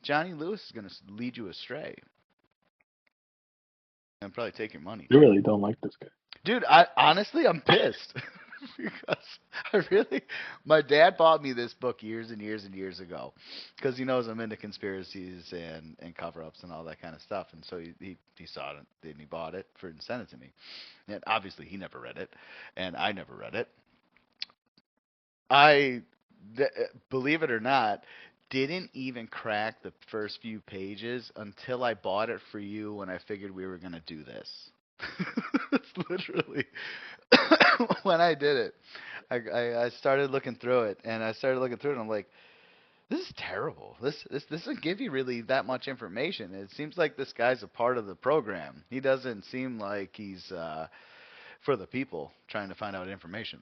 Johnny Lewis is going to lead you astray and probably take your money. You really don't like this guy. Dude, honestly, I'm pissed. Because my dad bought me this book years and years and years ago because he knows I'm into conspiracies and cover-ups and all that kind of stuff. And so he saw it and he bought it and sent it to me. And obviously he never read it, and I never read it. Believe it or not, didn't even crack the first few pages until I bought it for you when I figured we were going to do this. It's literally when I did it. I started looking through it, and I'm like, this is terrible. This doesn't give you really that much information. It seems like this guy's a part of the program. He doesn't seem like he's for the people trying to find out information.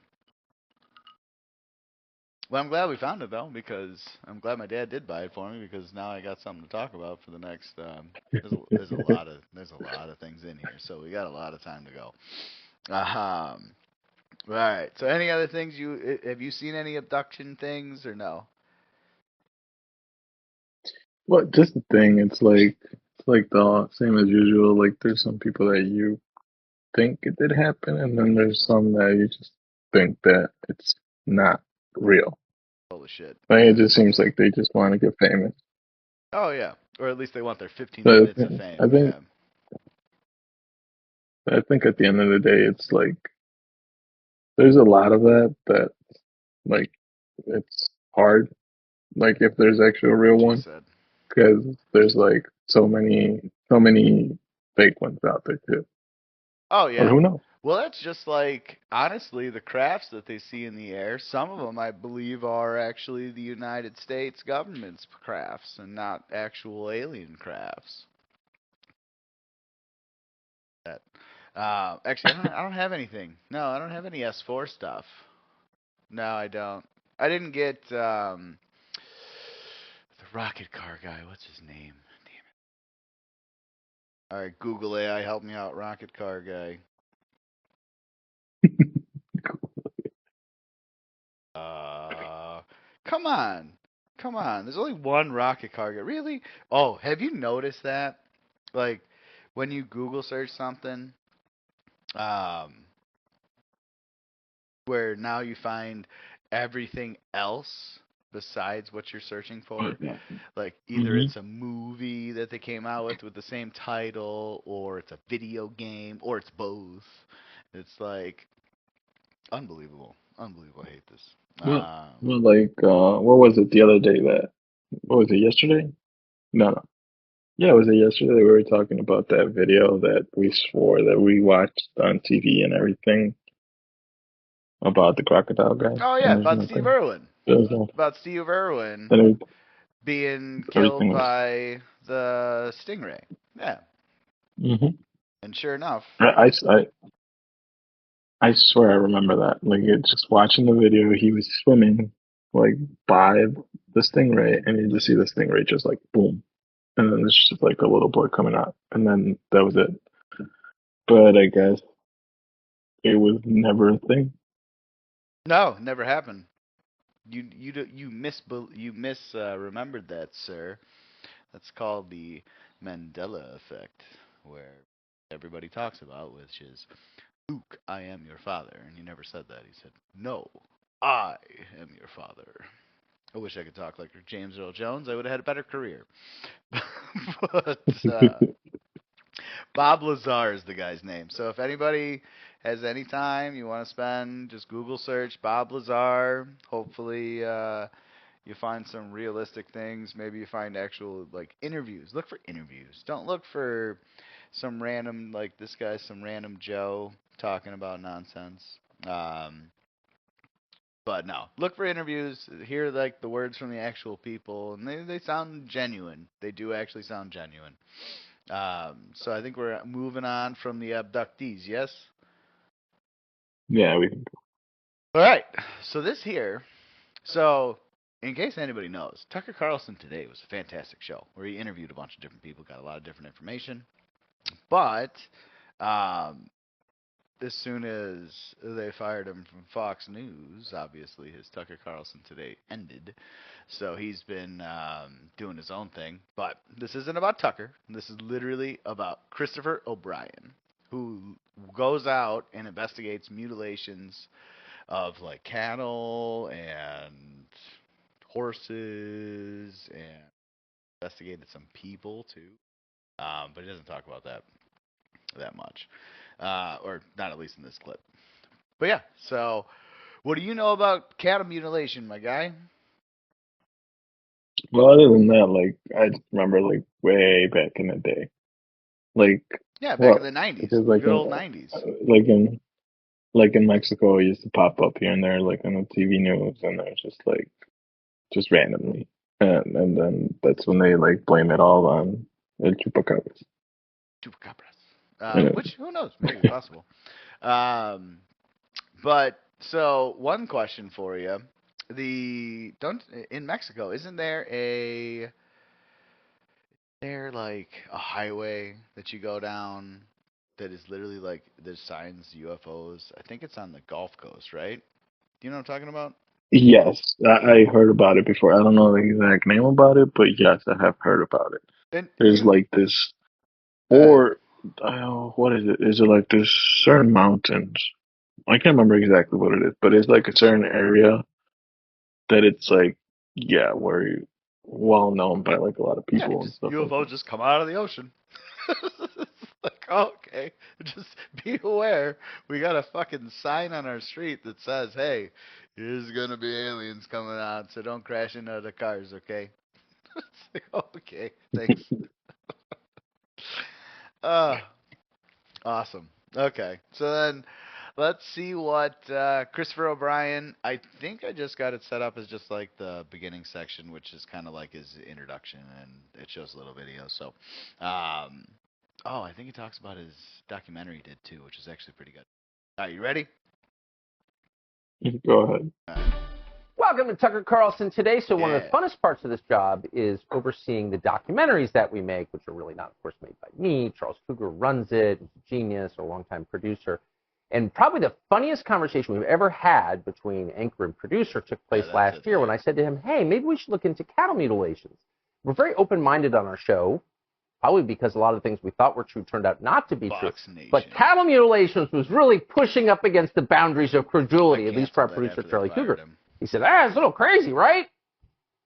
Well, I'm glad we found it though, because I'm glad my dad did buy it for me, because now I got something to talk about for the next. There's a lot of things in here, so we got a lot of time to go. All right. So, any other things have you seen any abduction things or no? Well, just the thing. It's like the same as usual. Like there's some people that you think it did happen, and then there's some that you just think that it's not real. Holy shit! Like it just seems like they just want to get famous. Oh yeah, or at least they want their 15 minutes of fame. I think at the end of the day, it's like there's a lot of that like it's hard. Like if there's actually a real one, because there's like so many fake ones out there too. Oh yeah. Or who knows? Well, that's just like, honestly, the crafts that they see in the air. Some of them, I believe, are actually the United States government's crafts and not actual alien crafts. Actually, I don't have anything. No, I don't have any S4 stuff. No, I don't. I didn't get the rocket car guy. What's his name? Damn it. All right, Google AI, help me out. Rocket car guy. Come on. Come on. There's only one rocket car guy. Really? Oh, have you noticed that? Like, when you Google search something, where now you find everything else besides what you're searching for. Like either it's a movie that they came out with the same title, or it's a video game, or it's both. It's like unbelievable. Unbelievable. I hate this. Well, like what was it the other day what was it, yesterday? No. Yeah, was it yesterday we were talking about that video that we swore that we watched on TV and everything about the crocodile guy? Oh yeah, about Steve Irwin. About Steve Irwin being killed by the stingray. Yeah. Mhm. And sure enough, I swear I remember that. Like just watching the video, he was swimming like by the stingray, and you just see the stingray just like boom, and then it's just like a little boy coming out, and then that was it. But I guess it was never a thing. No, never happened. You remembered that, sir. That's called the Mandela effect, where everybody talks about, which is, Luke, I am your father. And he never said that. He said, no, I am your father. I wish I could talk like James Earl Jones. I would have had a better career. But Bob Lazar is the guy's name. So if anybody has any time you want to spend, just Google search Bob Lazar. Hopefully you find some realistic things. Maybe you find actual like interviews. Look for interviews. Don't look for some random like this guy's some random Joe talking about nonsense. But no, look for interviews. Hear like the words from the actual people, and they sound genuine. They do actually sound genuine. So I think we're moving on from the abductees. Yes. Yeah, we can go. All right. So this here. So in case anybody knows, Tucker Carlson Today was a fantastic show where he interviewed a bunch of different people, got a lot of different information. But as soon as they fired him from Fox News, obviously his Tucker Carlson Today ended. So he's been doing his own thing. But this isn't about Tucker. This is literally about Christopher O'Brien, who goes out and investigates mutilations of like cattle and horses, and investigated some people too. But he doesn't talk about that much. Or not at least in this clip. But yeah, so what do you know about cattle mutilation, my guy? Well, other than that, like I just remember like way back in the day, like yeah, back in the '90s, like good old '90s. Like in Mexico, it used to pop up here and there, like on the TV news, and there's just randomly, and then that's when they like blame it all on El Chupacabras. Chupacabras, which who knows, maybe possible. But so one question for you: in Mexico, isn't there like a highway that you go down that is literally like there's signs UFOs? I think it's on the Gulf Coast, right? Do you know what I'm talking about? Yes, I heard about it before. I don't know the exact name about it, but yes, I have heard about it. And there's like this, or what is it? Is it like this certain mountains? I can't remember exactly what it is, but it's like a certain area that it's like, yeah, where well known by like a lot of people and stuff. UFOs just come out of the ocean. It's like, oh, okay, just be aware. We got a fucking sign on our street that says, "Hey, there's gonna be aliens coming out, so don't crash into the cars." Okay. It's like, oh, okay, thanks. Awesome. Okay, so then let's see what Christopher O'Brien. I think I just got it set up as just like the beginning section, which is kind of like his introduction, and it shows a little video. So, I think he talks about his documentary he did too, which is actually pretty good. Are you ready? Go ahead. Welcome to Tucker Carlson Today. So one of the funnest parts of this job is overseeing the documentaries that we make, which are really not, of course, made by me. Charles Cougar runs it. He's a genius, a longtime producer. And probably the funniest conversation we've ever had between anchor and producer took place last year when I said to him, hey, maybe we should look into cattle mutilations. We're very open-minded on our show, probably because a lot of the things we thought were true turned out not to be true. But cattle mutilations was really pushing up against the boundaries of credulity, at least for our producer, Charlie Cougar. He said, it's a little crazy, right?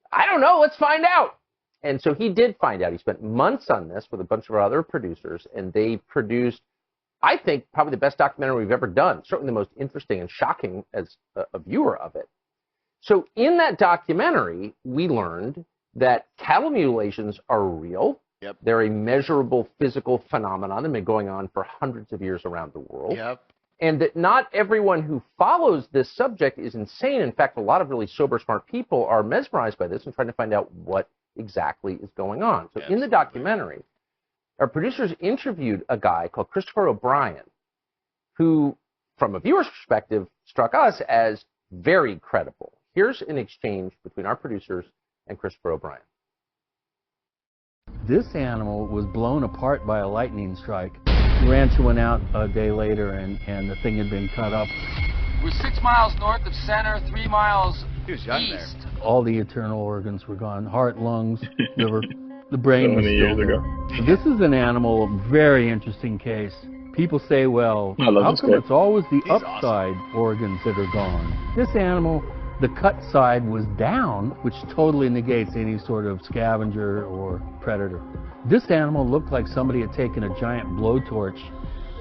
I don't know. Let's find out. And so he did find out. He spent months on this with a bunch of our other producers, and they produced, I think, probably the best documentary we've ever done, certainly the most interesting and shocking as a viewer of it. So in that documentary, we learned that cattle mutilations are real. Yep. They're a measurable physical phenomenon. They've been going on for hundreds of years around the world. Yep. And that not everyone who follows this subject is insane. In fact, a lot of really sober, smart people are mesmerized by this and trying to find out what exactly is going on. So in the documentary, our producers interviewed a guy called Christopher O'Brien, who, from a viewer's perspective, struck us as very credible. Here's an exchange between our producers and Christopher O'Brien. This animal was blown apart by a lightning strike. The rancher went out a day later, and the thing had been cut up. We're 6 miles north of center, 3 miles east. There. All the internal organs were gone: heart, lungs, liver. The brain was still there. This is an animal, very interesting case. People say, well, how come it's always the upside organs that are gone? This animal The cut side was down, which totally negates any sort of scavenger or predator. This animal looked like somebody had taken a giant blowtorch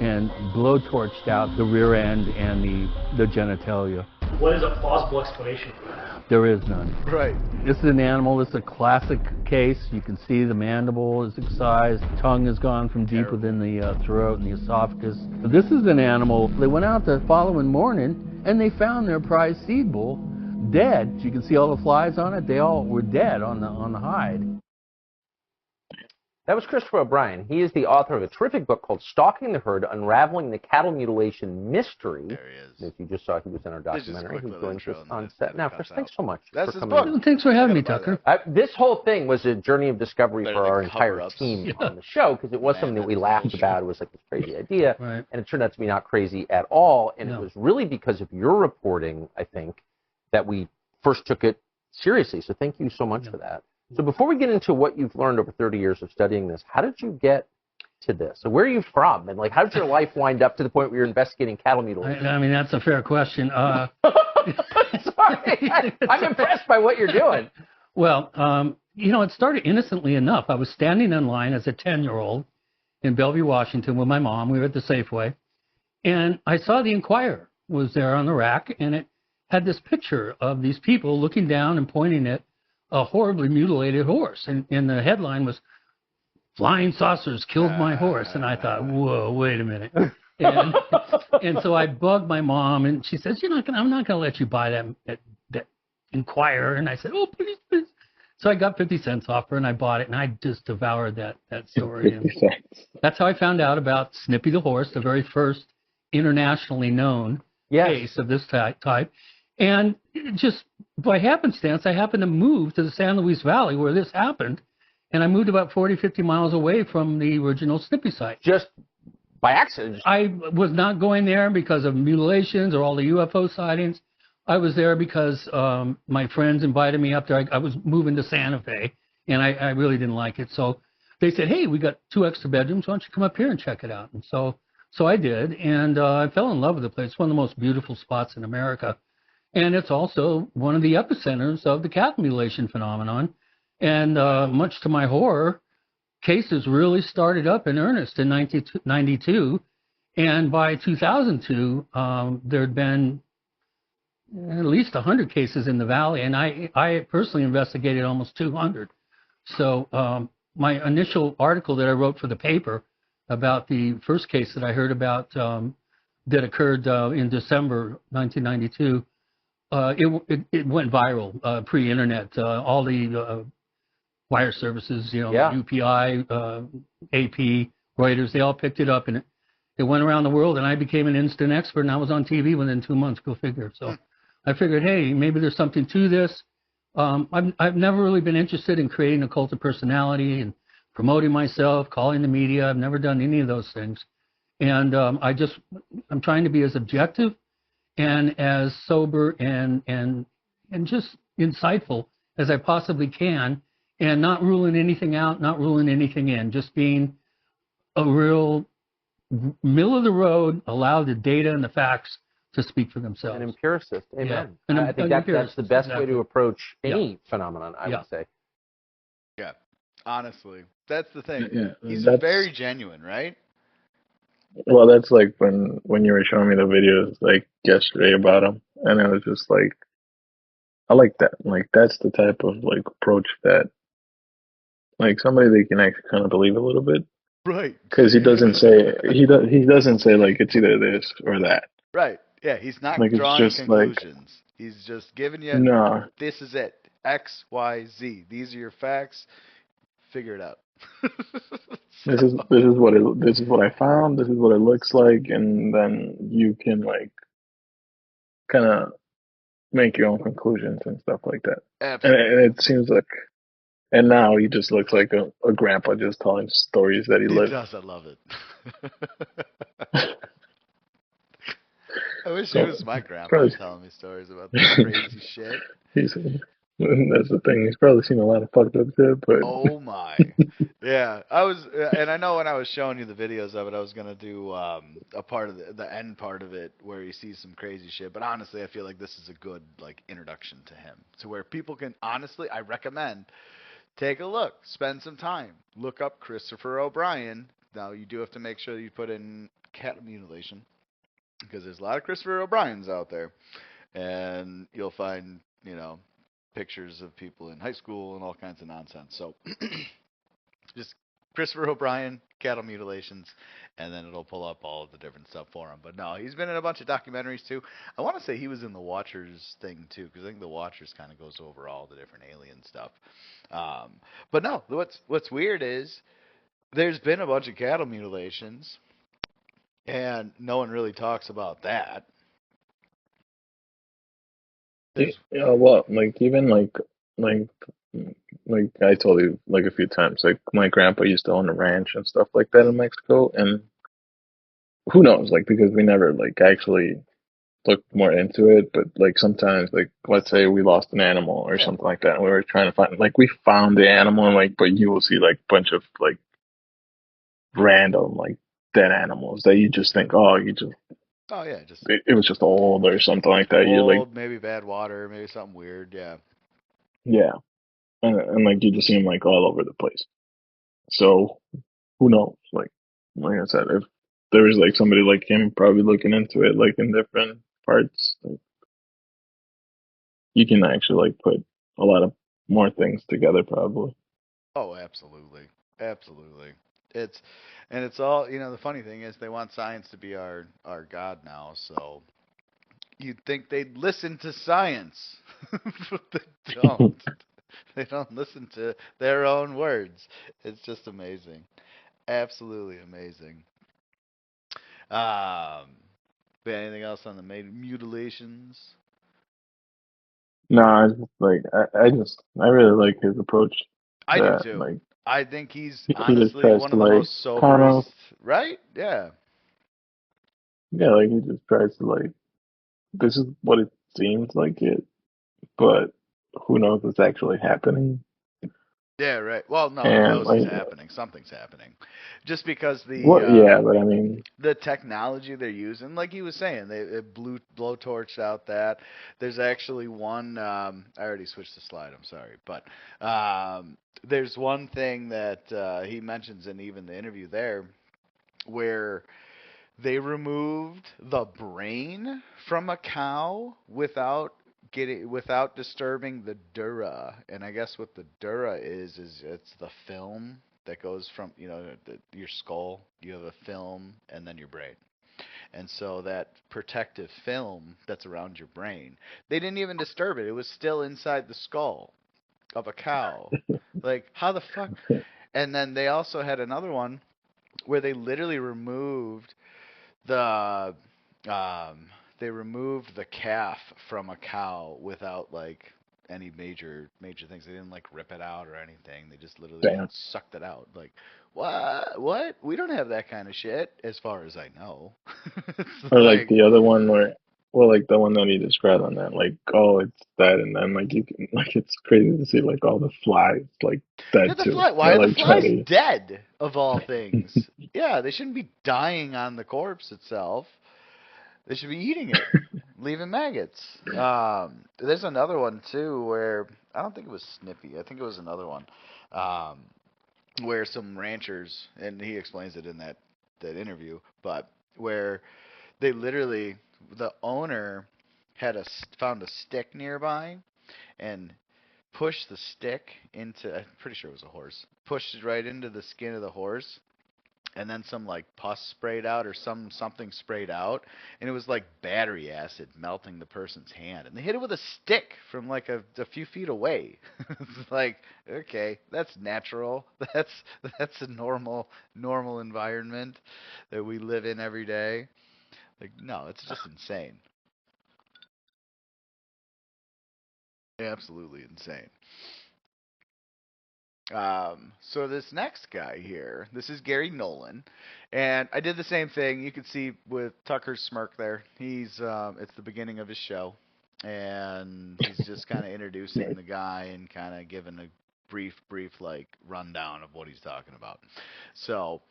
and blowtorched out the rear end and the genitalia. What is a plausible explanation for that? There is none. Right. This is an animal. This is a classic case. You can see the mandible is excised. Tongue has gone from deep within the throat and the esophagus. This is an animal. They went out the following morning and they found their prize seed bull dead. You can see all the flies on it. They all were dead on the hide. That was Christopher O'Brien. He is the author of a terrific book called Stalking the Herd, Unraveling the Cattle Mutilation Mystery. There he is. As you just saw, he was in our documentary. He joins us on set. Now, Chris, thanks so much That's for his coming book. Thanks for having me, Tucker. This whole thing was a journey of discovery for our entire team on the show, because it was something that we laughed about. It was like this crazy idea, and it turned out to be not crazy at all. And it was really because of your reporting, I think, that we first took it seriously. So thank you so much for that. So before we get into what you've learned over 30 years of studying this, how did you get to this? So where are you from? And, like, how did your life wind up to the point where you're investigating cattle mutilation? I mean, that's a fair question. Sorry. I'm impressed by what you're doing. Well, you know, it started innocently enough. I was standing in line as a 10-year-old in Bellevue, Washington with my mom. We were at the Safeway. And I saw the Enquirer was there on the rack, and it had this picture of these people looking down and pointing at a horribly mutilated horse. And the headline was, "Flying Saucers Killed My Horse." And I thought, whoa, wait a minute. And so I bugged my mom, and she says, I'm not going to let you buy that Enquirer. And I said, oh, please, please. So I got 50 cents off her, and I bought it, and I just devoured that story. 50 cents. That's how I found out about Snippy the horse, the very first internationally known case of this type. And just by happenstance, I happened to move to the San Luis Valley where this happened. And I moved about 40, 50 miles away from the original Snippy site. Just by accident? I was not going there because of mutilations or all the UFO sightings. I was there because my friends invited me up there. I was moving to Santa Fe, and I really didn't like it. So they said, hey, we got 2 extra bedrooms. Why don't you come up here and check it out? And so I did, and I fell in love with the place. It's one of the most beautiful spots in America. And it's also one of the epicenters of the cattle mutilation phenomenon. And much to my horror, cases really started up in earnest in 1992. And by 2002, there had been at least 100 cases in the valley. And I personally investigated almost 200. So my initial article that I wrote for the paper about the first case that I heard about that occurred in December 1992, it went viral pre-internet. All the wire services, UPI, AP, Reuters, they all picked it up, and it went around the world, and I became an instant expert, and I was on TV within 2 months, go figure. So I figured, hey, maybe there's something to this. I've never really been interested in creating a cult of personality and promoting myself, calling the media. I've never done any of those things. And I'm trying to be as objective and as sober and just insightful as I possibly can, and not ruling anything out, not ruling anything in, just being a real middle of the road, allow the data and the facts to speak for themselves. An empiricist, amen. Yeah. And I think that's the best way to approach any phenomenon, I would say. Yeah, honestly, that's the thing. Yeah, He's very genuine, right? Well, that's like when you were showing me the videos like yesterday about him, and I was just like, I like that. Like that's the type of like approach that, like somebody they can actually kind of believe a little bit, right? Because he doesn't say he doesn't say like it's either this or that. Right. Yeah, he's not like drawing it's just conclusions. Like, he's just giving you this is it. X, Y, Z. These are your facts. Figure it out. This is what I found. This is what it looks like, and then you can like kind of make your own conclusions and stuff like that. Absolutely. And it seems like, and now he just looks like a grandpa just telling stories that he lived. He does. I love it. I wish he was my grandpa telling me stories about this crazy shit. That's the thing. He's probably seen a lot of fucked up shit, but Oh my. Yeah, I was, and I know when I was showing you the videos of it, I was gonna do a part of the end part of it where he sees some crazy shit. But honestly, I feel like this is a good like introduction to him, to where people can honestly, I recommend take a look, spend some time, look up Christopher O'Brien. Now you do have to make sure that you put in cattle mutilation because there's a lot of Christopher O'Briens out there, and you'll find pictures of people in high school and all kinds of nonsense. So just Christopher O'Brien, cattle mutilations, and then it'll pull up all of the different stuff for him. But no, he's been in a bunch of documentaries too. I want to say he was in the Watchers thing too, because I think the Watchers kind of goes over all the different alien stuff. But no, what's weird is there's been a bunch of cattle mutilations, and no one really talks about that. yeah, well, like even like like I told you like a few times, like my grandpa used to own a ranch and stuff like that in Mexico, and who knows, like because we never like actually looked more into it, but like sometimes like let's say we lost an animal or something like that, and we were trying to find like we found the animal and like but you will see like a bunch of like random like dead animals that you just think Oh yeah, just it was just old or something like that. You like maybe bad water, maybe something weird. Yeah. yeah, and like you just see them like all over the place. So who knows? Like I said, if there was like somebody like him probably looking into it like in different parts, like, you can actually like put a lot of more things together probably. Oh, absolutely, absolutely. It's all the funny thing is they want science to be our god now, so you'd think they'd listen to science, but they don't. They don't listen to their own words. It's just amazing, absolutely amazing. Anything else on the mutilations? No, I just like I really like his approach. I do That too. like I think he's he just honestly tries one to of the like most kind of soberest, right? Yeah. yeah, like he just tries to like this is what it seems like it, but who knows what's actually happening. Yeah, right. Well, no, he And knows it's like happening. Something's happening. Just because what yeah, but I mean the technology they're using, like he was saying, they blow torched out that. There's actually one. I already switched the slide. I'm sorry, but there's one thing that he mentions in even the interview there, where they removed the brain from a cow without disturbing the dura. And I guess what the dura is it's the film that goes from your skull. You have a film and then your brain. And so that protective film that's around your brain, they didn't even disturb it. It was still inside the skull of a cow. Like, how the fuck? And then they also had another one where they literally removed the they removed the calf from a cow without like any major things. They didn't like rip it out or anything. They just literally damn. sucked it out. Like, what? We don't have that kind of shit as far as I know. Or like the other one where well like the one that he described on that, like, oh it's dead and then like you can like it's crazy to see like all the flies like Yeah, dead the too. fly. Why They're are the like trying flies to dead of all things? Yeah, they shouldn't be dying on the corpse itself. They should be eating it, leaving maggots. There's another one too where I don't think it was Snippy. I think it was another one where some ranchers, and he explains it in that interview, but where they literally the owner had found a stick nearby and pushed the stick into. I'm pretty sure it was a horse. Pushed it right into the skin of the horse, and then some like pus sprayed out or something sprayed out, and it was like battery acid melting the person's hand, and they hit it with a stick from like a few feet away. It's like, okay, that's natural. That's a normal environment that we live in every day. Like, no, it's just insane. Absolutely insane. So this next guy here, this is Garry Nolan, and I did the same thing. You can see with Tucker's smirk there. It's the beginning of his show, and he's just kind of introducing the guy and kind of giving a brief like rundown of what he's talking about. So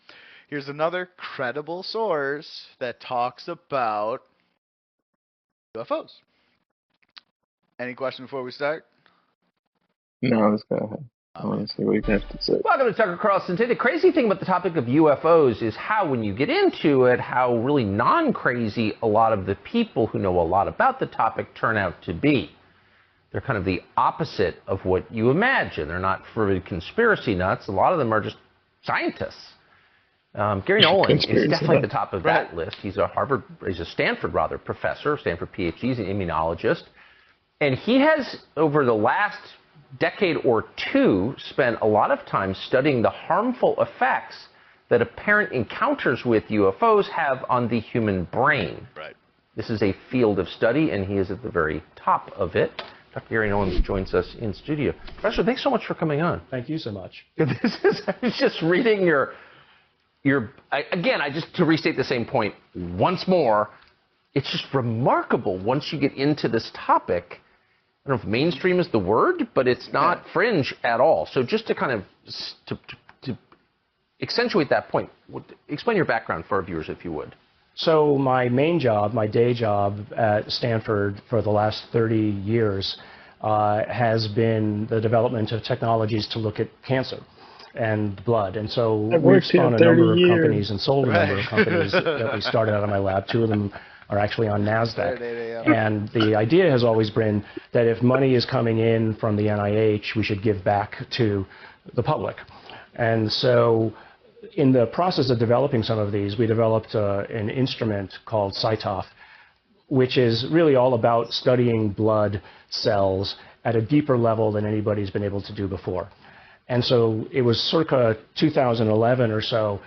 here's another credible source that talks about UFOs. Any question before we start? No, let's go ahead. I want to see what you have to say. Welcome to Tucker Carlson. Today, the crazy thing about the topic of UFOs is how, when you get into it, how really non-crazy a lot of the people who know a lot about the topic turn out to be. They're kind of the opposite of what you imagine. They're not fervid conspiracy nuts. A lot of them are just scientists. Garry Nolan is definitely at the top of that list. He's a Stanford professor, Stanford PhD. He's an immunologist. And he has, over the last decade or two, spent a lot of time studying the harmful effects that apparent encounters with UFOs have on the human brain. Right. This is a field of study, and he is at the very top of it. Dr. Garry Nolan joins us in studio. Professor, thanks so much for coming on. Thank you so much. I was just reading again, just to restate the same point once more, it's just remarkable once you get into this topic. I don't know if mainstream is the word, but it's not fringe at all. So just to kind of to accentuate that point, explain your background for our viewers, if you would. So my main job, my day job at Stanford for the last 30 years has been the development of technologies to look at cancer and blood. And so we've spun a number of companies and sold a number of companies that we started out of my lab. Two of them are actually on NASDAQ. And the idea has always been that if money is coming in from the NIH, we should give back to the public. And so in the process of developing some of these, we developed an instrument called CyTOF, which is really all about studying blood cells at a deeper level than anybody's been able to do before. And so it was circa 2011 or so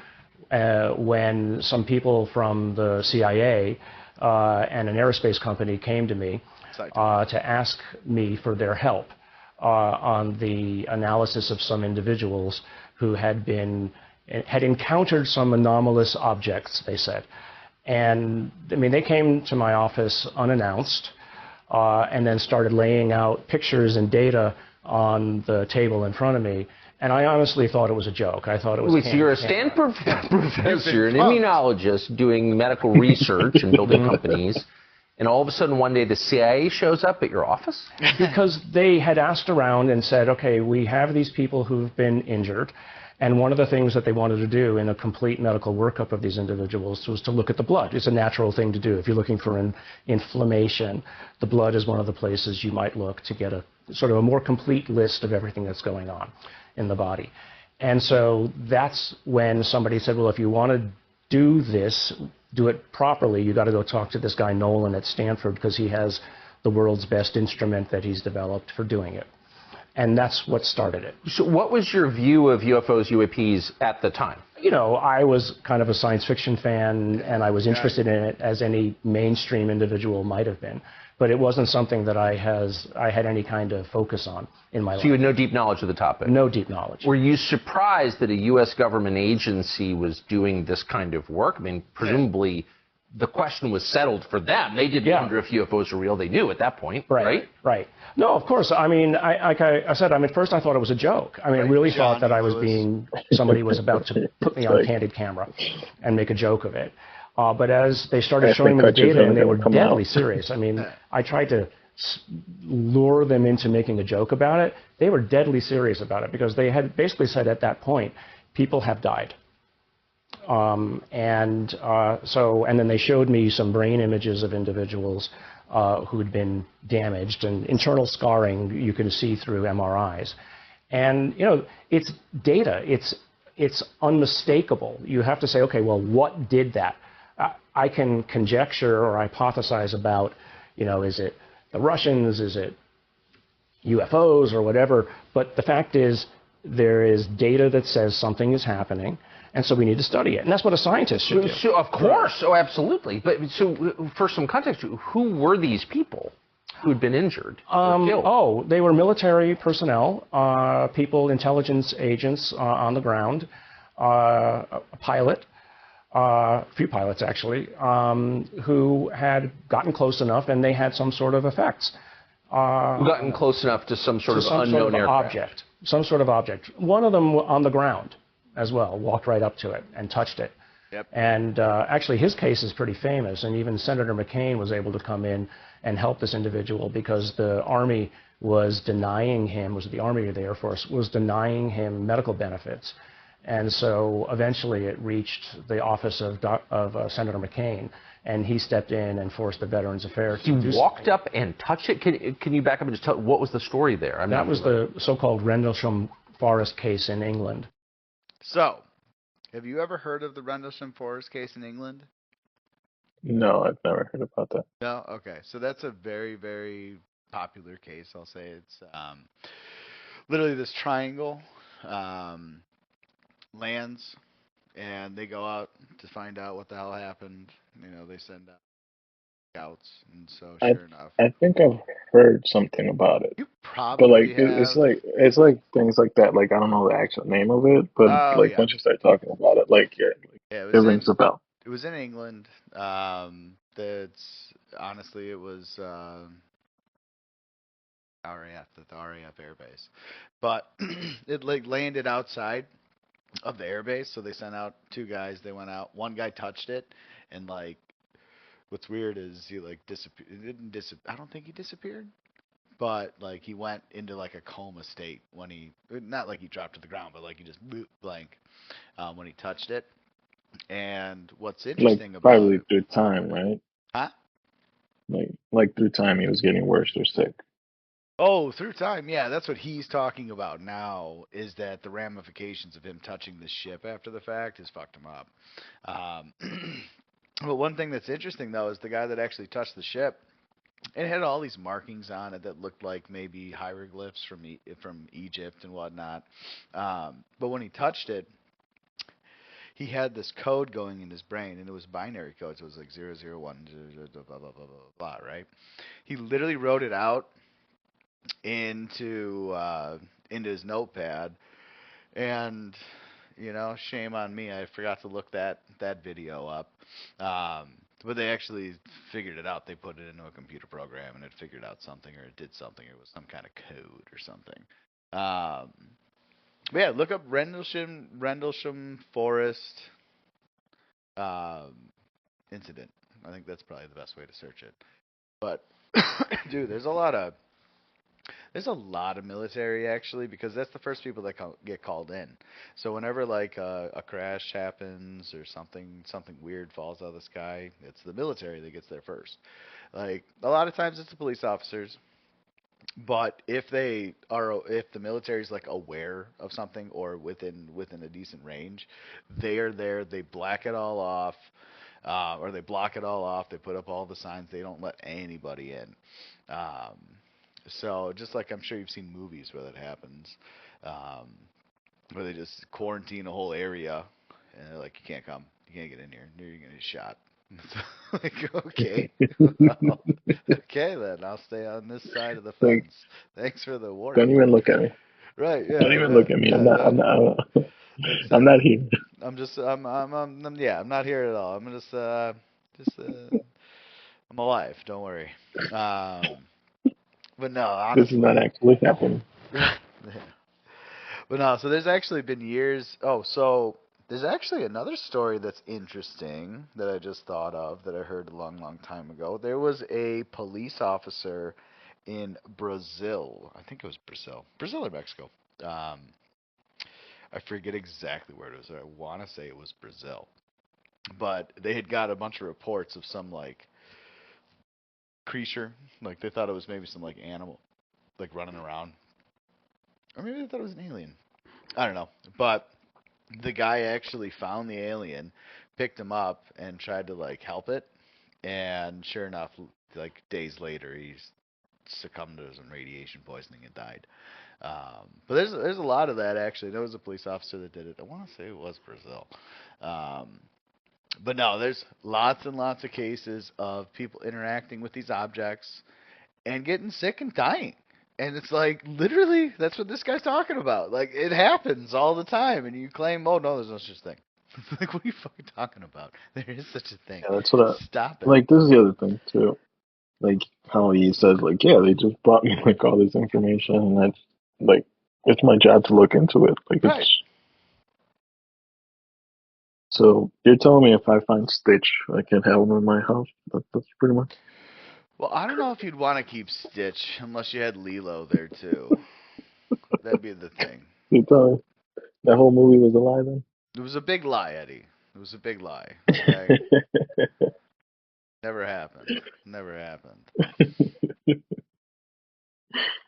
when some people from the CIA and an aerospace company came to me to ask me for their help on the analysis of some individuals who had encountered some anomalous objects, they said. And I mean, they came to my office unannounced and then started laying out pictures and data on the table in front of me. And I honestly thought it was a joke. I thought it was. Wait, so you're a Stanford professor, an immunologist doing medical research and building companies, and all of a sudden one day the CIA shows up at your office? Because they had asked around and said, okay, we have these people who've been injured, and one of the things that they wanted to do in a complete medical workup of these individuals was to look at the blood. It's a natural thing to do. If you're looking for an inflammation, the blood is one of the places you might look to get a sort of a more complete list of everything that's going on in the body. And so that's when somebody said, well, if you want to do this, do it properly, you got to go talk to this guy Nolan at Stanford, because he has the world's best instrument that he's developed for doing it. And that's what started it. So what was your view of UFOs, UAPs at the time? You know, I was kind of a science fiction fan, and I was interested in it as any mainstream individual might have been. But it wasn't something that I had any kind of focus on in my life. So you had no deep knowledge of the topic? No deep knowledge. Were you surprised that a U.S. government agency was doing this kind of work? I mean, presumably the question was settled for them. They didn't wonder if UFOs were real. They knew at that point, right? Right. No, of course. I mean, like I said, I mean, first I thought it was a joke. I mean, I really thought that I was somebody was about to put me on candid camera and make a joke of it. But as they started showing me the data, and they were deadly serious. I mean, I tried to lure them into making a joke about it. They were deadly serious about it, because they had basically said at that point, people have died. And then they showed me some brain images of individuals who had been damaged, and internal scarring you can see through MRIs. And, you know, it's data. It's unmistakable. You have to say, okay, well, what did that? I can conjecture or hypothesize about, you know, is it the Russians, is it UFOs or whatever, but the fact is there is data that says something is happening, and so we need to study it. And that's what a scientist should do. So, of course, absolutely. But so for some context, who were these people who'd been injured or killed? Oh, they were military personnel, people, intelligence agents on the ground, a pilot, a few pilots actually, who had gotten close enough and they had some sort of effects. Gotten close enough to some sort of unknown object. Some sort of object. One of them on the ground as well, walked right up to it and touched it. Yep. And actually his case is pretty famous, and even Senator McCain was able to come in and help this individual because the Army was denying him, was it the Army or the Air Force, was denying him medical benefits. And so eventually it reached the office of Senator McCain, and he stepped in and forced the Veterans Affairs to do something. He walked up and touched it? Can you back up and just tell, what was the story there? That was the so-called Rendlesham Forest case in England. So, have you ever heard of the Rendlesham Forest case in England? No, I've never heard about that. No? Okay. So that's a very, very popular case, I'll say. It's literally this triangle lands, and they go out to find out what the hell happened. You know, they send out scouts, and so sure enough. I think I've heard something about it. You probably But like have. it's like things like that. Like I don't know the actual name of it, but once you start talking about it, it rings a bell. It was in England. That's honestly, it was RAF, the RAF Air Base, but it landed outside of the airbase, so they sent out two guys. They went out. One guy touched it, and what's weird is he disappeared. It didn't disappear. I don't think he disappeared, but he went into a coma state when he, not like he dropped to the ground, but he just blank when he touched it. And what's interesting about probably through time, right? Huh? Like through time, he was getting worse or sick. Oh, through time, yeah, that's what he's talking about now, is that the ramifications of him touching the ship after the fact has fucked him up. But one thing that's interesting, though, is the guy that actually touched the ship, it had all these markings on it that looked like maybe hieroglyphs from Egypt and whatnot. But when he touched it, he had this code going in his brain, and it was binary code, so it was like 001, blah, blah, blah, blah, blah, right? He literally wrote it out into his notepad, and shame on me, I forgot to look that video up. But they actually figured it out. They put it into a computer program, and it figured out something, or it did something. It was some kind of code or something. But yeah, look up Rendlesham Forest incident. I think that's probably the best way to search it. But dude, there's a lot of military actually, because that's the first people that get called in. So whenever a crash happens or something weird falls out of the sky, it's the military that gets there first. A lot of times it's the police officers, but if the military's aware of something or within a decent range, they are there. They black it all off, or they block it all off. They put up all the signs. They don't let anybody in. So just I'm sure you've seen movies where that happens, where they just quarantine a whole area, and they're like, you can't come, you can't get in here, you're going to get shot. Okay. Well, okay then, I'll stay on this side of the fence. Thanks for the warning. Don't even look at me. Right, yeah. Don't even look at me. I'm not here. I'm not here at all. I'm I'm alive, don't worry. But no, honestly. This is not actually happening. But no, so there's actually been years. Oh, so there's actually another story that's interesting that I just thought of that I heard a long, long time ago. There was a police officer in Brazil. I think it was Brazil or Mexico. I forget exactly where it was. I want to say it was Brazil. But they had got a bunch of reports of some creature, they thought it was maybe some animal running around, or maybe they thought it was an alien. I don't know, but the guy actually found the alien, picked him up, and tried to help it, and sure enough, days later, he succumbed to some radiation poisoning and died. But there's a lot of that actually. There was a police officer that did it. I want to say it was Brazil. But no, there's lots and lots of cases of people interacting with these objects and getting sick and dying. And it's literally, that's what this guy's talking about. It happens all the time. And you claim, oh, no, there's no such thing. Like, what are you fucking talking about? There is such a thing. Yeah, that's what Stop it. Like, this is the other thing, too. Like, how he says, like, yeah, they just brought me, like, all this information, and that's, like, it's my job to look into it. Like, right. it's... So, you're telling me if I find Stitch, I can have him in my house? That's pretty much... Well, I don't know if you'd want to keep Stitch unless you had Lilo there, too. That'd be the thing. You tell me that whole movie was a lie, then? It was a big lie, Eddie. It was a big lie. Okay? Never happened. Never happened.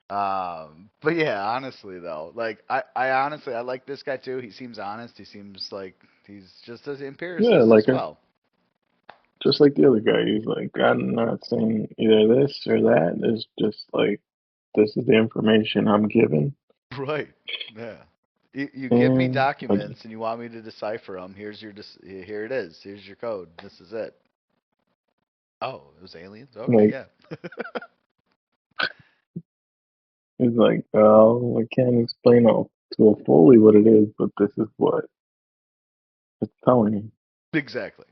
But yeah, honestly though, like I honestly I like this guy too. He seems honest. He seems like he's just as empiricist Yeah, like as well. Just like the other guy. He's like, I'm not saying either this or that. It's just like, this is the information I'm given. Right. Yeah. You give me And documents and you want me to decipher them. Here it is. Here's your code. This is it. Oh, it was aliens? Okay, like, yeah. He's like, I can't explain to a fully what it is, but this is what it's telling me. Exactly.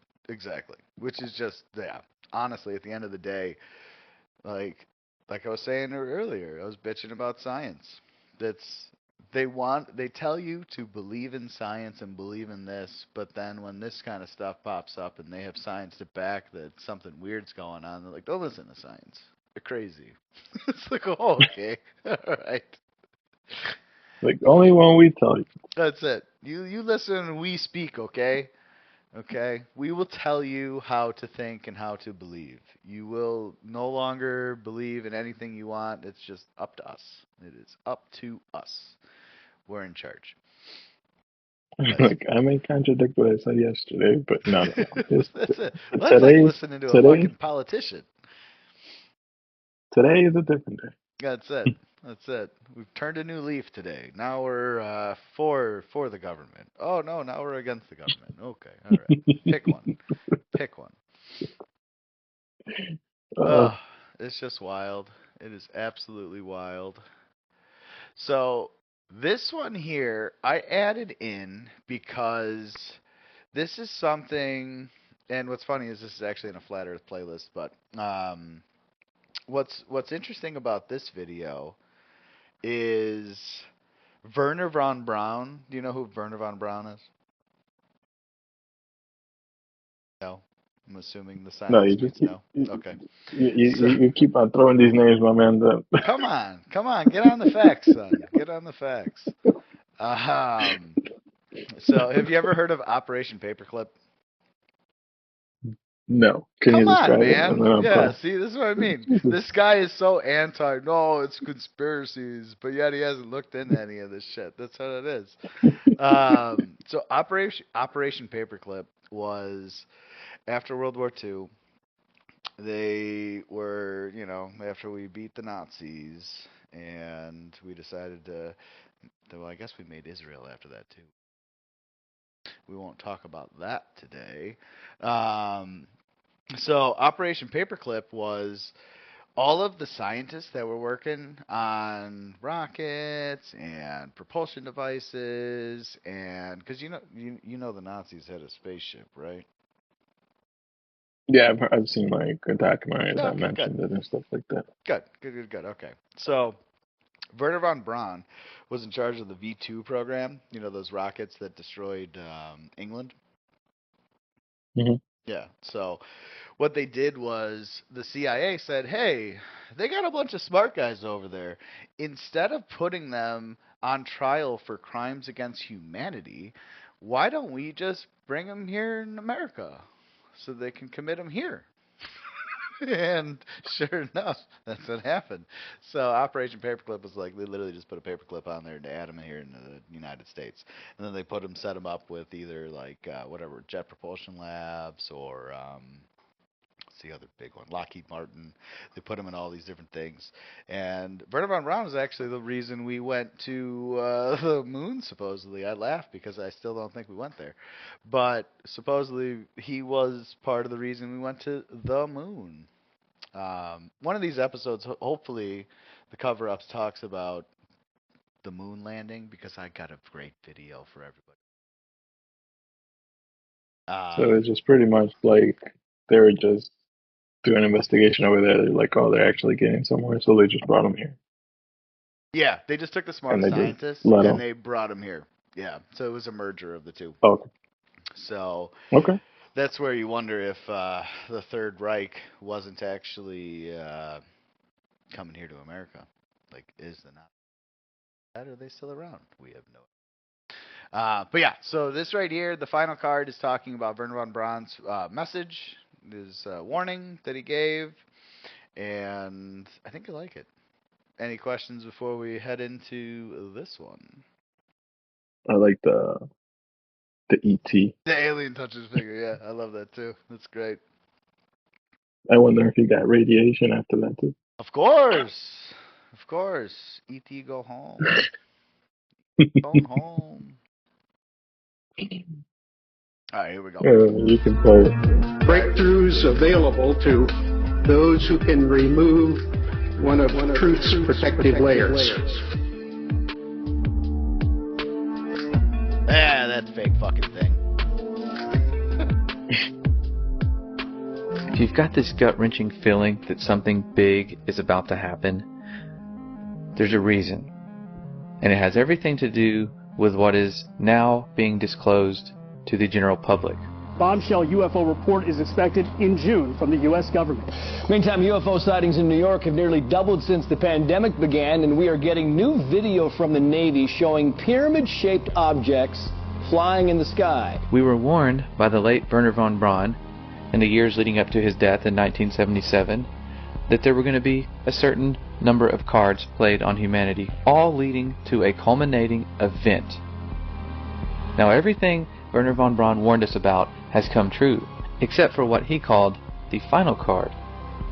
Which is just, yeah. Honestly, at the end of the day, like I was saying earlier, I was bitching about science. They tell you to believe in science and believe in this, but then when this kind of stuff pops up and they have science to back that something weird's going on, they're like, don't listen to science. They're crazy. It's like, oh, okay. All right. Like, only when we tell you. That's it. You listen and we speak, okay? Okay? We will tell you how to think and how to believe. You will no longer believe in anything you want. It's just up to us. It is up to us. We're in charge. Like, I may contradict what I said yesterday, but no. That's it. Well, that's like listening to a fucking politician. Today is a different day. That's it. We've turned a new leaf today. Now we're for the government. Oh no, now we're against the government. Okay, all right. Pick one. Pick one. It's just wild. It is absolutely wild. So this one here I added in because this is something, and what's funny is this is actually in a Flat Earth playlist, but what's interesting about this video is Wernher von Braun. Do you know who Wernher von Braun is? No. I'm assuming the silence no, you just means no. Okay. You keep on throwing these names, my man. Come on. Get on the facts, son. Get on the facts. So, have you ever heard of Operation Paperclip? No. Can you describe it? Come on, man. Yeah, see, this is what I mean. This guy is so anti, no, it's conspiracies, but yet he hasn't looked into any of this shit. That's what it is. So Operation Paperclip was after World War II. They were, after we beat the Nazis, and we decided well, I guess we made Israel after that, too. We won't talk about that today. So Operation Paperclip was all of the scientists that were working on rockets and propulsion devices, and because you know the Nazis had a spaceship, right? Yeah, I've seen like a documentary that mentioned it and stuff like that. Good. Okay, so Wernher von Braun was in charge of the V2 program. You know those rockets that destroyed England. Mm-hmm. Yeah. So what they did was the CIA said, hey, they got a bunch of smart guys over there. Instead of putting them on trial for crimes against humanity, why don't we just bring them here in America so they can commit them here? And sure enough, that's what happened. So Operation Paperclip was like, they literally just put a paperclip on there to add them here in the United States. And then they set them up with either like, whatever, Jet Propulsion Labs or, what's the other big one? Lockheed Martin. They put them in all these different things. And Wernher von Braun was actually the reason we went to the moon, supposedly. I laugh because I still don't think we went there. But supposedly he was part of the reason we went to the moon. One of these episodes, hopefully, the cover-ups talks about the moon landing because I got a great video for everybody. So it's just pretty much like they were just doing an investigation over there. They're like, oh, they're actually getting somewhere, so they just brought them here. Yeah, they just took the smart scientists and they brought them here. Yeah, so it was a merger of the two. Okay. So okay, that's where you wonder if the Third Reich wasn't actually coming here to America. Like, is the Nazi? Are they still around? We have no. But yeah, so this right here, the final card is talking about Wernher von Braun's message, his warning that he gave, and I think you like it. Any questions before we head into this one? I like the ET. The alien touches figure, yeah, I love that too. That's great. I wonder if he got radiation after that too. Of course. E.T. go home. Go home. All right, here we go. You can play. Breakthroughs available to those who can remove one of truth's protective layers. Yeah, that's fake fucking thing. If you've got this gut-wrenching feeling that something big is about to happen, there's a reason. And it has everything to do with what is now being disclosed to the general public. Bombshell UFO report is expected in June from the U.S. government. Meantime, UFO sightings in New York have nearly doubled since the pandemic began, and we are getting new video from the Navy showing pyramid-shaped objects flying in the sky. We were warned by the late Wernher von Braun in the years leading up to his death in 1977 that there were going to be a certain number of cards played on humanity, all leading to a culminating event. Now everything Wernher von Braun warned us about has come true, except for what he called the final card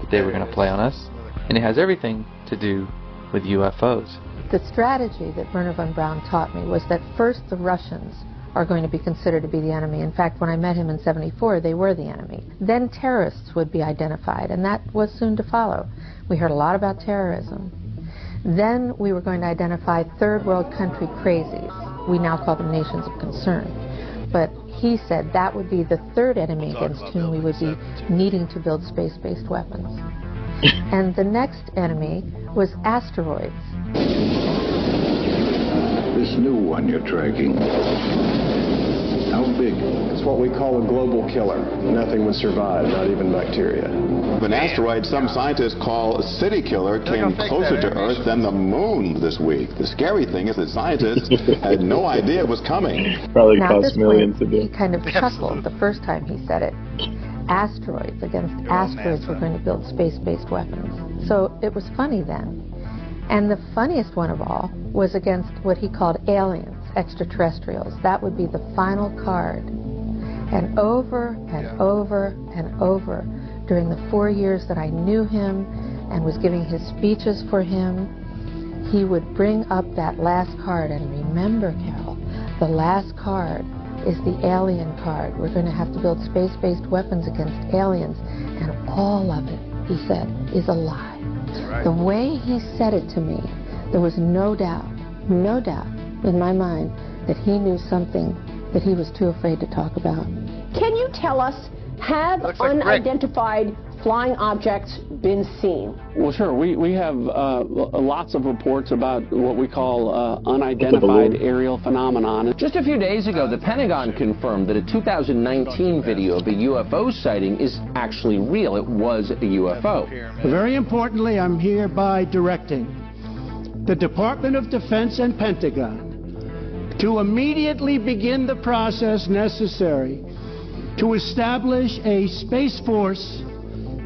that they were going to play on us, and it has everything to do with UFOs. The strategy that Wernher von Braun taught me was that first the Russians are going to be considered to be the enemy. In fact, when I met him in '74, they were the enemy. Then terrorists would be identified, and that was soon to follow. We heard a lot about terrorism. Then we were going to identify third world country crazies. We now call them nations of concern. But he said that would be the third enemy against whom we would be needing to build space-based weapons. And the next enemy was asteroids. This new one you're tracking, how big? It's what we call a global killer. Nothing would survive, not even bacteria. An asteroid some scientists call a city killer came closer to Earth than the moon this week. The scary thing is that scientists had no idea it was coming. Probably cost millions to do. He kind of chuckled the first time he said it. Asteroids, against asteroids, we're going to build space-based weapons. So it was funny then. And the funniest one of all was against what he called aliens, extraterrestrials. That would be the final card. And over and over and over, during the 4 years that I knew him and was giving his speeches for him, he would bring up that last card. And remember, Carol, the last card is the alien card. We're going to have to build space-based weapons against aliens. And all of it, he said, is a lie. The way he said it to me, there was no doubt in my mind that he knew something that he was too afraid to talk about. Can you tell us, have unidentified flying objects been seen? Well, sure. We have lots of reports about what we call unidentified aerial phenomenon. Just a few days ago, the Pentagon confirmed that a 2019 video of a UFO sighting is actually real. It was a UFO. Very importantly, I'm hereby directing the Department of Defense and Pentagon to immediately begin the process necessary to establish a Space Force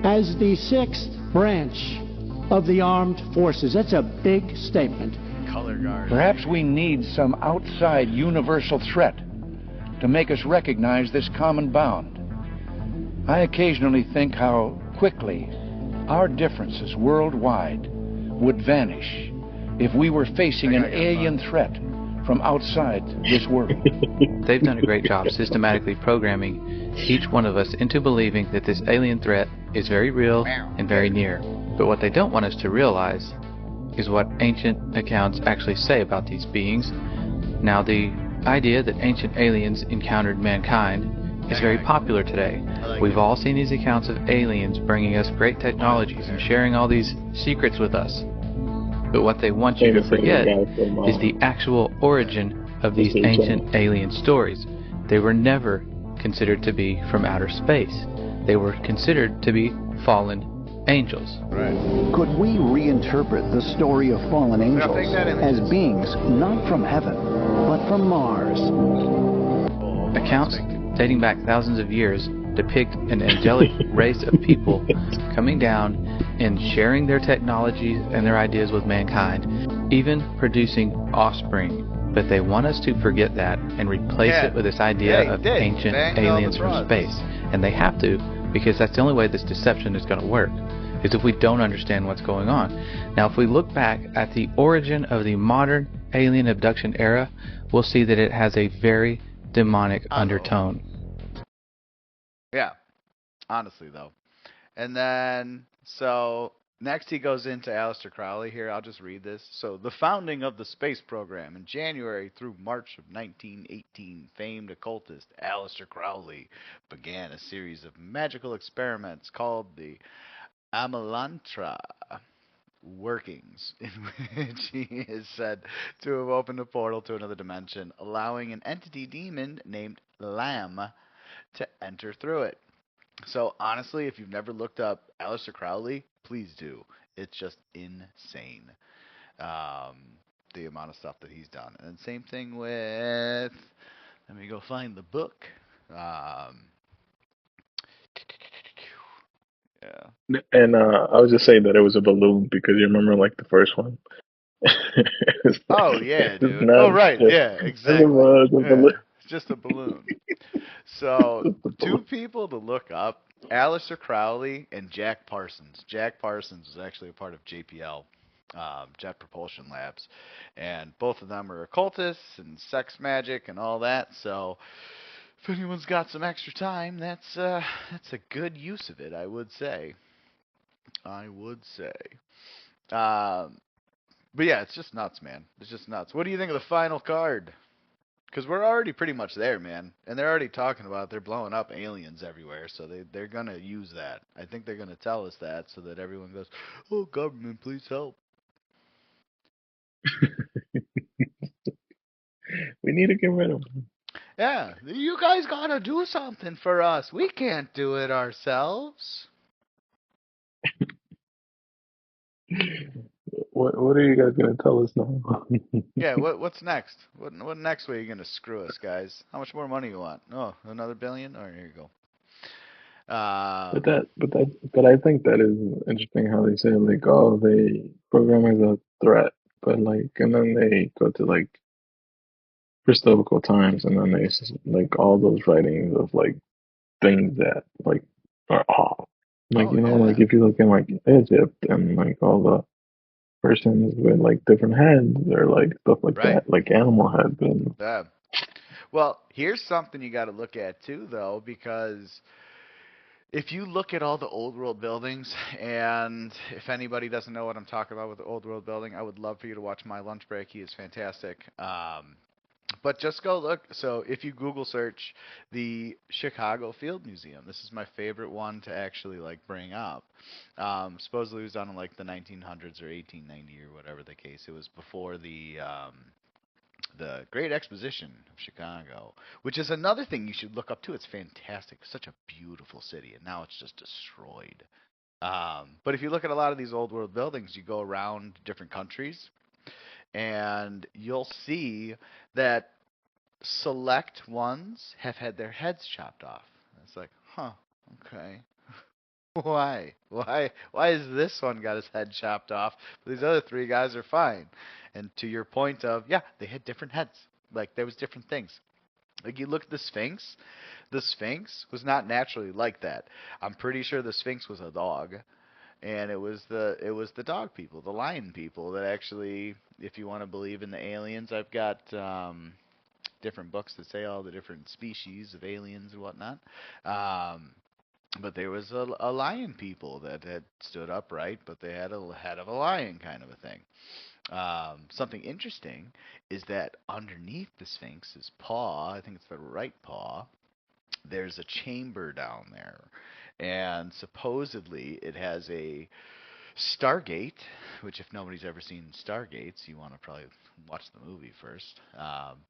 as the 6th branch of the armed forces. That's a big statement. Color guard. Perhaps we need some outside universal threat to make us recognize this common bound. I occasionally think how quickly our differences worldwide would vanish if we were facing an alien threat from outside this world. They've done a great job systematically programming each one of us into believing that this alien threat is very real and very near. But what they don't want us to realize is what ancient accounts actually say about these beings. Now, the idea that ancient aliens encountered mankind is very popular today. We've all seen these accounts of aliens bringing us great technologies and sharing all these secrets with us. But what they want you to forget is the actual origin of these ancient alien stories. They were never considered to be from outer space. They were considered to be fallen angels. Could we reinterpret the story of fallen angels as beings not from heaven, but from Mars? Accounts dating back thousands of years depict an angelic race of people coming down and sharing their technologies and their ideas with mankind, even producing offspring. But they want us to forget that and replace it with this idea of ancient aliens from space. And they have to, because that's the only way this deception is going to work, is if we don't understand what's going on. Now, if we look back at the origin of the modern alien abduction era, we'll see that it has a very demonic undertone. Yeah, honestly though. And then, so next he goes into Aleister Crowley here. I'll just read this. So, the founding of the space program in January through March of 1918, famed occultist Aleister Crowley began a series of magical experiments called the Amalantra workings, in which he is said to have opened a portal to another dimension, allowing an entity demon named Lamb to enter through it. So honestly, if you've never looked up Aleister Crowley, please do. It's just insane, the amount of stuff that he's done. And same thing with, let me go find the book. Yeah. And I was just saying that it was a balloon because you remember like the first one. Oh yeah, dude. Oh right, yeah, exactly. Yeah, it's just a balloon. So, two people to look up, Aleister Crowley and Jack Parsons. Jack Parsons was actually a part of JPL, Jet Propulsion Labs, and both of them are occultists and sex magic and all that. So, if anyone's got some extra time, that's a good use of it, I would say. But yeah, it's just nuts, man. It's just nuts. What do you think of the final card? Because we're already pretty much there, man. And they're already talking about they're blowing up aliens everywhere, so they're going to use that. I think they're going to tell us that so that everyone goes, oh, government, please help. We need to get rid of them. Yeah, you guys got to do something for us. We can't do it ourselves. What are you guys going to tell us now? Yeah, what's next? What next way are you going to screw us, guys? How much more money you want? Oh, another billion? All right, here you go. But I think that is interesting how they say like, oh, they program as a threat, but like, and then they go to like historical times, and then they like all those writings of like things that like are off. Like like if you look in like Egypt and like all the persons with like different heads or like stuff like that, like animal heads. And yeah. Well, here's something you got to look at too, though, because if you look at all the old world buildings, and if anybody doesn't know what I'm talking about with the old world building, I would love for you to watch My Lunch Break. He is fantastic. But just go look. So if you Google search the Chicago Field Museum, this is my favorite one to actually like bring up. Supposedly it was done in like the 1900s or 1890 or whatever the case. It was before the Great Exposition of Chicago, which is another thing you should look up too. It's fantastic. Such a beautiful city, and now it's just destroyed. But if you look at a lot of these old world buildings, you go around different countries, and you'll see that select ones have had their heads chopped off. It's like, huh, okay. Why? Why is this one got his head chopped off, but these other three guys are fine? And to your point of, yeah, they had different heads. Like, there was different things. Like, you look at the Sphinx was not naturally like that. I'm pretty sure the Sphinx was a dog. And it was the dog people, the lion people that actually, if you want to believe in the aliens, I've got different books that say all the different species of aliens and whatnot. But there was a lion people that had stood upright, but they had a head of a lion kind of a thing. Something interesting is that underneath the Sphinx's paw, I think it's the right paw, there's a chamber down there, and supposedly it has a Stargate, which if nobody's ever seen Stargates, you want to probably watch the movie first.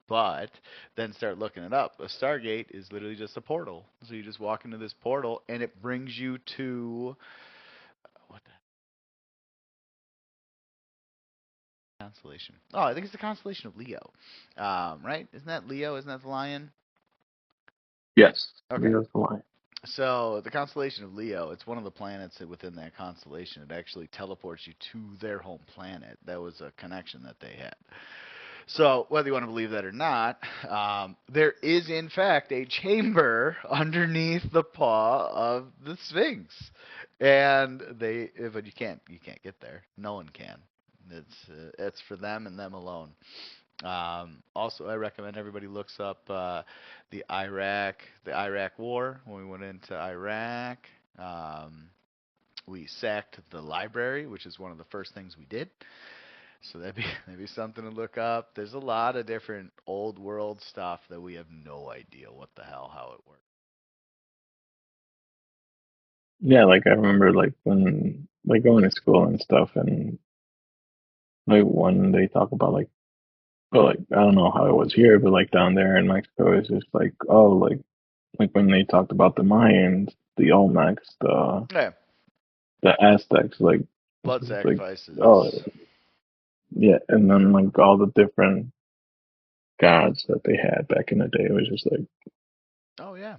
But then start looking it up. A Stargate is literally just a portal. So you just walk into this portal, and it brings you to what the constellation? Oh, I think it's the constellation of Leo. Right? Isn't that Leo? Isn't that the lion? Yes. Okay. Leo's the lion. So the constellation of Leo, it's one of the planets within that constellation. It actually teleports you to their home planet. That was a connection that they had. So whether you want to believe that or not, there is in fact a chamber underneath the paw of the Sphinx, and but you can't get there. No one can. It's for them and them alone. Also, I recommend everybody looks up the Iraq War. When we went into Iraq, we sacked the library, which is one of the first things we did. So that'd be something to look up. There's a lot of different old world stuff that we have no idea what the hell how it works. Yeah, like I remember like when like going to school and stuff, and like when they talk about like, well, like I don't know how it was here, but like down there in Mexico, it's just like, oh, like when they talked about the Mayans, the Olmecs, the Aztecs, like Blood sacrifices. Like, oh, yeah, and then like all the different gods that they had back in the day, it was just like, oh yeah.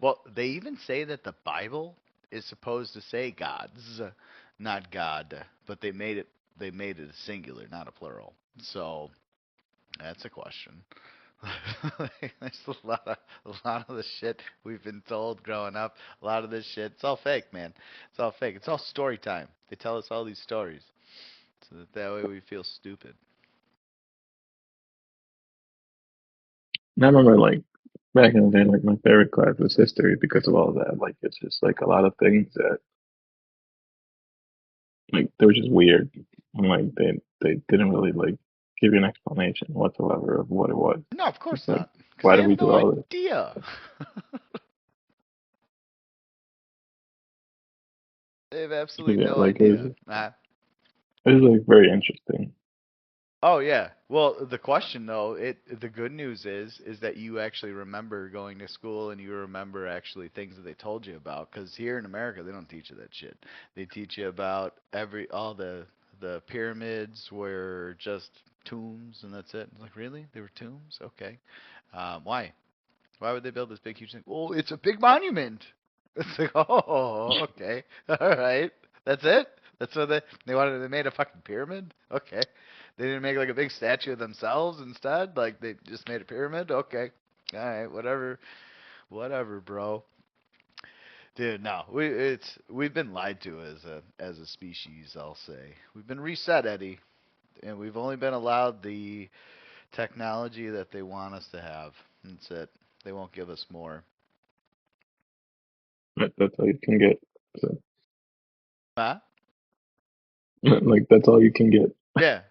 Well, they even say that the Bible is supposed to say gods, not God, but they made it a singular, not a plural. So that's a question. There's a lot of the shit we've been told growing up. A lot of this shit, it's all fake, man. It's all fake. It's all story time. They tell us all these stories, so that way we feel stupid. and I remember like back in the day, like my favorite class was history because of all that. Like it's just like a lot of things that like they were just weird, and like they didn't really like give you an explanation whatsoever of what it was. No, of course Like, not. Because why they do we have do no all this? idea. They have absolutely Yeah, no like idea. it was like very interesting. Oh yeah. Well, the question though, the good news is that you actually remember going to school and you remember actually things that they told you about. Because here in America, they don't teach you that shit. They teach you about all the pyramids were just tombs and that's it. It's like, really? They were tombs? Okay. Why? Why would they build this big huge thing? Well, it's a big monument. It's like, oh, okay, all right. That's it. That's what they made a fucking pyramid. Okay. They didn't make like a big statue of themselves instead. Like they just made a pyramid. Okay, all right, whatever, bro. Dude, no, we've been lied to as a species. I'll say we've been reset, Eddie, and we've only been allowed the technology that they want us to have. That's it. They won't give us more. That's all you can get. So. Huh? Like that's all you can get. Yeah.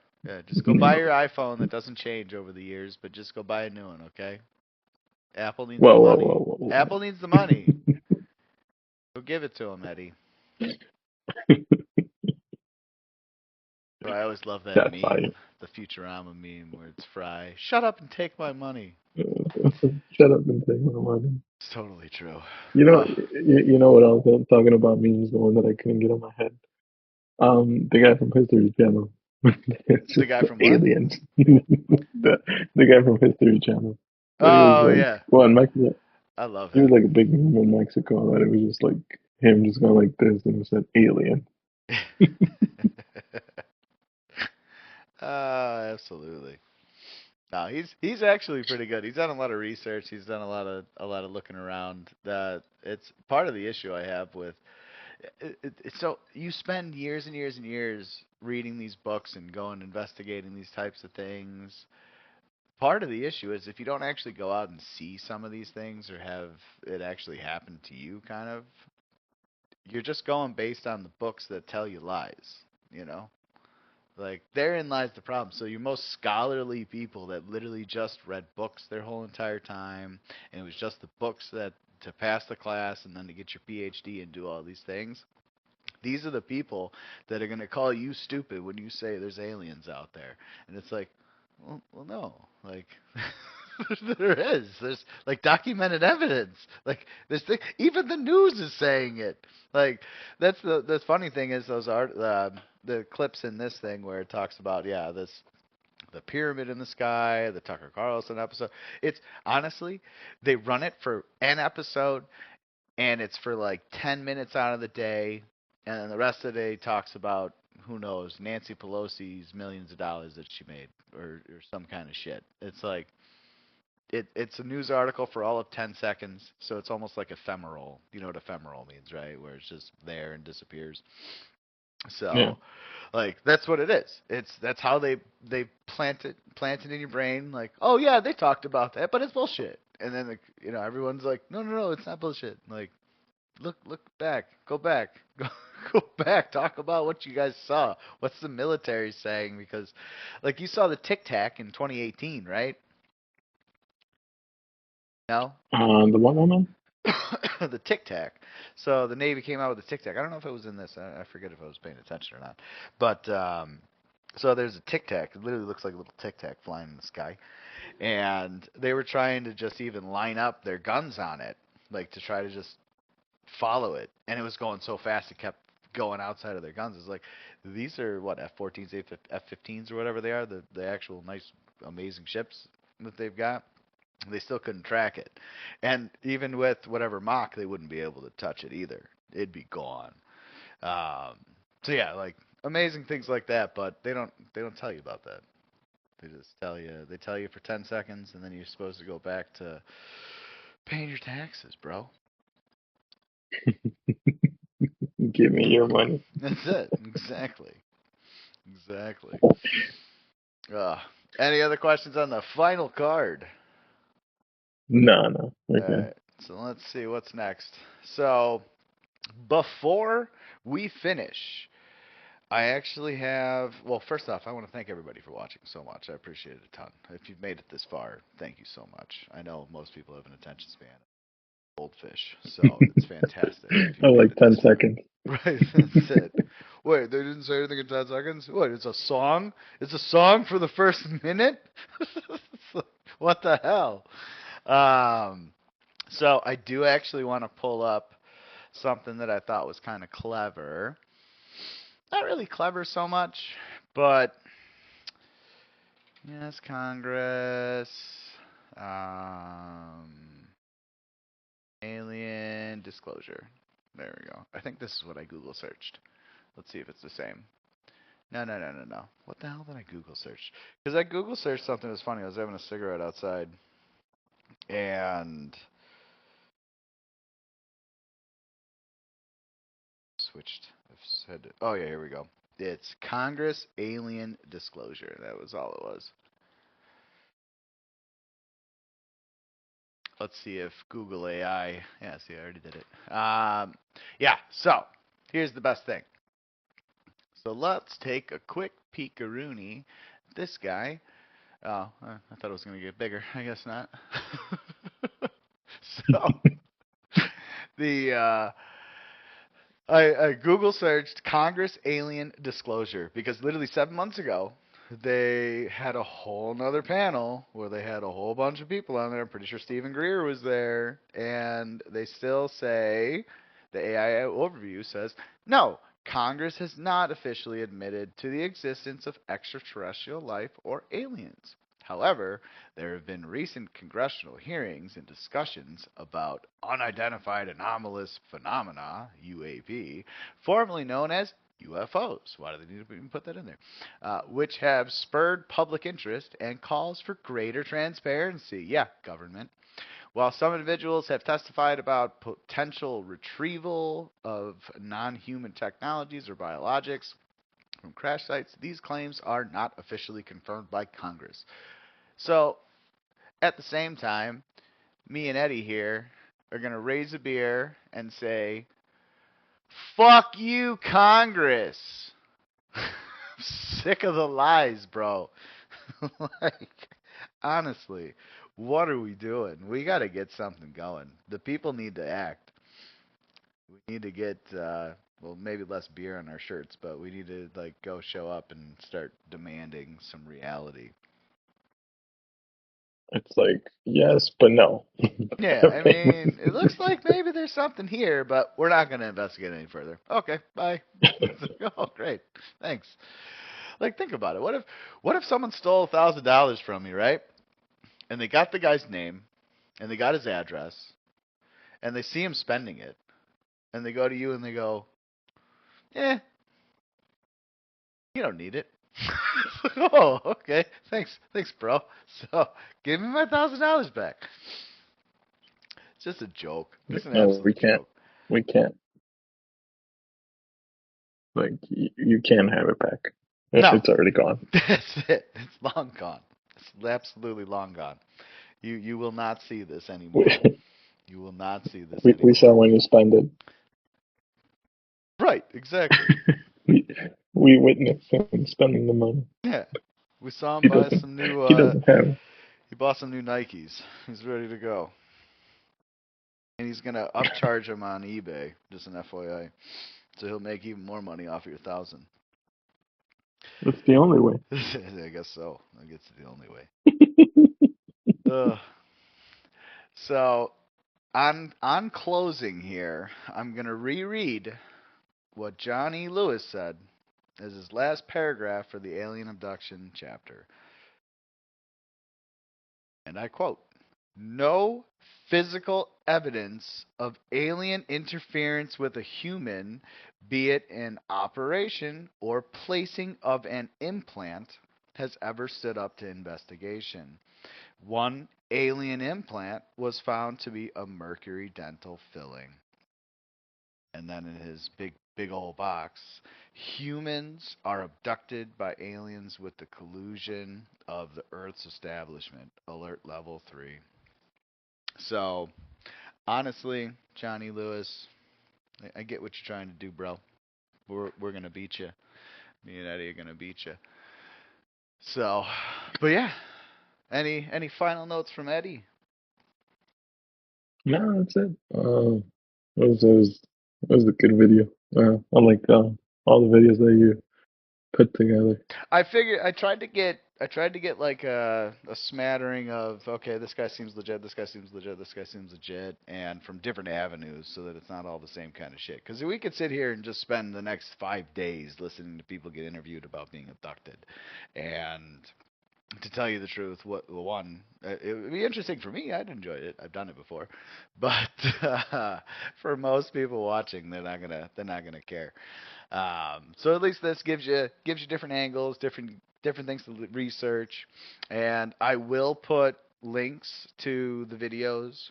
Just go buy your iPhone that doesn't change over the years, but just go buy a new one, okay? Apple needs the money. Whoa. Apple needs the money. Go give it to them, Eddie. Bro, I always love that meme, fire. the Futurama meme where it's Fry. Shut up and take my money. Shut up and take my money. It's totally true. You know what else I'm talking about memes, the one that I couldn't get on my head. The guy from History Channel. The guy from what? Aliens. the guy from History Channel. Oh, yeah. Well, in Mexico. I love He him. was like a big meme in Mexico, and it was just like him just going like this, and it said alien. Absolutely. No, he's actually pretty good. He's done a lot of research. He's done a lot of looking around. It's part of the issue I have with so you spend years and years and years reading these books and going investigating these types of things. Part of the issue is if you don't actually go out and see some of these things or have it actually happen to you, kind of, you're just going based on the books that tell you lies, you know? Like, therein lies the problem. So your most scholarly people that literally just read books their whole entire time, and it was just the books that to pass the class and then to get your PhD and do all these things, these are the people that are going to call you stupid when you say there's aliens out there. And it's like, well no. Like, there is. There's, like, documented evidence. Like, even the news is saying it. Like, that's the funny thing is those the clips in this thing where it talks about, the pyramid in the sky, the Tucker Carlson episode. It's, honestly, they run it for an episode, and it's for like 10 minutes out of the day, and then the rest of the day talks about, who knows, Nancy Pelosi's millions of dollars that she made, or some kind of shit. It's like, it's a news article for all of 10 seconds, so it's almost like ephemeral. You know what ephemeral means, right? Where it's just there and disappears. So, Yeah. like, that's what it is. That's how they plant it in your brain. Like, oh yeah, they talked about that, but it's bullshit. And then everyone's like, no, it's not bullshit. Like, look back, go back, go back. Talk about what you guys saw. What's the military saying? Because, like, you saw the Tic Tac in 2018, right? No. The what woman? The Tic Tac. So the Navy came out with the Tic Tac. I don't know if it was in this. I forget if I was paying attention or not. But so there's a Tic Tac. It literally looks like a little Tic Tac flying in the sky. And they were trying to just even line up their guns on it, like to try to just follow it. And it was going so fast it kept going outside of their guns. It's like, these are what, F-14s, F-15s or whatever they are, the actual nice, amazing ships that they've got. They still couldn't track it. And even with whatever Mach, they wouldn't be able to touch it either. It'd be gone. So yeah, like, amazing things like that, but they don't tell you about that. They just tell you for 10 seconds, and then you're supposed to go back to paying your taxes, bro. Give me your money. That's it. Exactly. Any other questions on the final card? No. Okay. All right. So let's see what's next. So before we finish, I actually have, well, first off, I want to thank everybody for watching so much. I appreciate it a ton. If you've made it this far, thank you so much. I know most people have an attention span of goldfish, so it's fantastic. Oh, like 10 seconds. Right, that's it. Wait, they didn't say anything in 10 seconds? What, it's a song? It's a song for the first minute? What the hell? So I do actually want to pull up something that I thought was kind of clever. Not really clever so much, but yes, Congress, alien disclosure. There we go. I think this is what I Google searched. Let's see if it's the same. No. What the hell did I Google search? Because I Google searched something that was funny. I was having a cigarette outside, and switched. Oh yeah, here we go. It's Congress alien disclosure. That was all it was. Let's see if Google AI. Yeah, see, I already did it. Yeah. So here's the best thing. So let's take a quick peek-a-rooney. This guy. Oh, I thought it was going to get bigger. I guess not. So I Google searched Congress alien disclosure because literally 7 months ago they had a whole nother panel where they had a whole bunch of people on there. I'm pretty sure Stephen Greer was there, and they still say, the AI overview says, no, Congress has not officially admitted to the existence of extraterrestrial life or aliens. However, there have been recent congressional hearings and discussions about unidentified anomalous phenomena, UAP, formerly known as UFOs. Why do they need to even put that in there? Which have spurred public interest and calls for greater transparency. Yeah, government. While some individuals have testified about potential retrieval of non-human technologies or biologics from crash sites, these claims are not officially confirmed by Congress. So, at the same time, me and Eddie here are going to raise a beer and say, fuck you, Congress. sick of the lies, bro. Like, honestly, what are we doing? We got to get something going. The people need to act. We need to get, well, maybe less beer on our shirts, but we need to, like, go show up and start demanding some reality. It's like, yes, but no. Yeah, I mean, it looks like maybe there's something here, but we're not going to investigate any further. Okay, bye. Oh, great. Thanks. Like, think about it. What if someone stole $1,000 from you, right? And they got the guy's name, and they got his address, and they see him spending it, and they go to you and they go, you don't need it. Oh, okay. Thanks, bro. So, give me my $1,000 back. It's just a joke. It's an No, absolute we can't. joke. We can't. Like, you can't have it back. No. It's already gone. That's it. It's long gone. It's absolutely long gone. You will not see this anymore. You will not see this anymore. We saw when you spend it. Right, exactly. we witnessed him spending the money. Yeah. We saw him buy some new he doesn't have. He bought some new Nikes. He's ready to go. And he's gonna upcharge them on eBay, just an FYI. So he'll make even more money off of your 1,000. That's the only way. I guess so. I guess it's the only way. So, on closing here, I'm gonna reread what John E. Lewis said as his last paragraph for the alien abduction chapter. And I quote, "No physical evidence of alien interference with a human, be it an operation or placing of an implant, has ever stood up to investigation. One alien implant was found to be a mercury dental filling." And then in his big old box, "Humans are abducted by aliens with the collusion of the Earth's establishment. Alert level 3. So, honestly, Johnny Lewis, I get what you're trying to do, bro. We're gonna beat you. Me and Eddie are gonna beat you. So, but yeah, any final notes from Eddie? No, that's it. It was a good video. I like all the videos that you put together. I figured I tried to get like a smattering of, okay, this guy seems legit, this guy seems legit, this guy seems legit, and from different avenues, so that it's not all the same kind of shit. Because we could sit here and just spend the next 5 days listening to people get interviewed about being abducted, and to tell you the truth, it would be interesting for me. I'd enjoy it. I've done it before, but for most people watching, they're not gonna care. So at least this gives you different angles, different things to research, and I will put links to the videos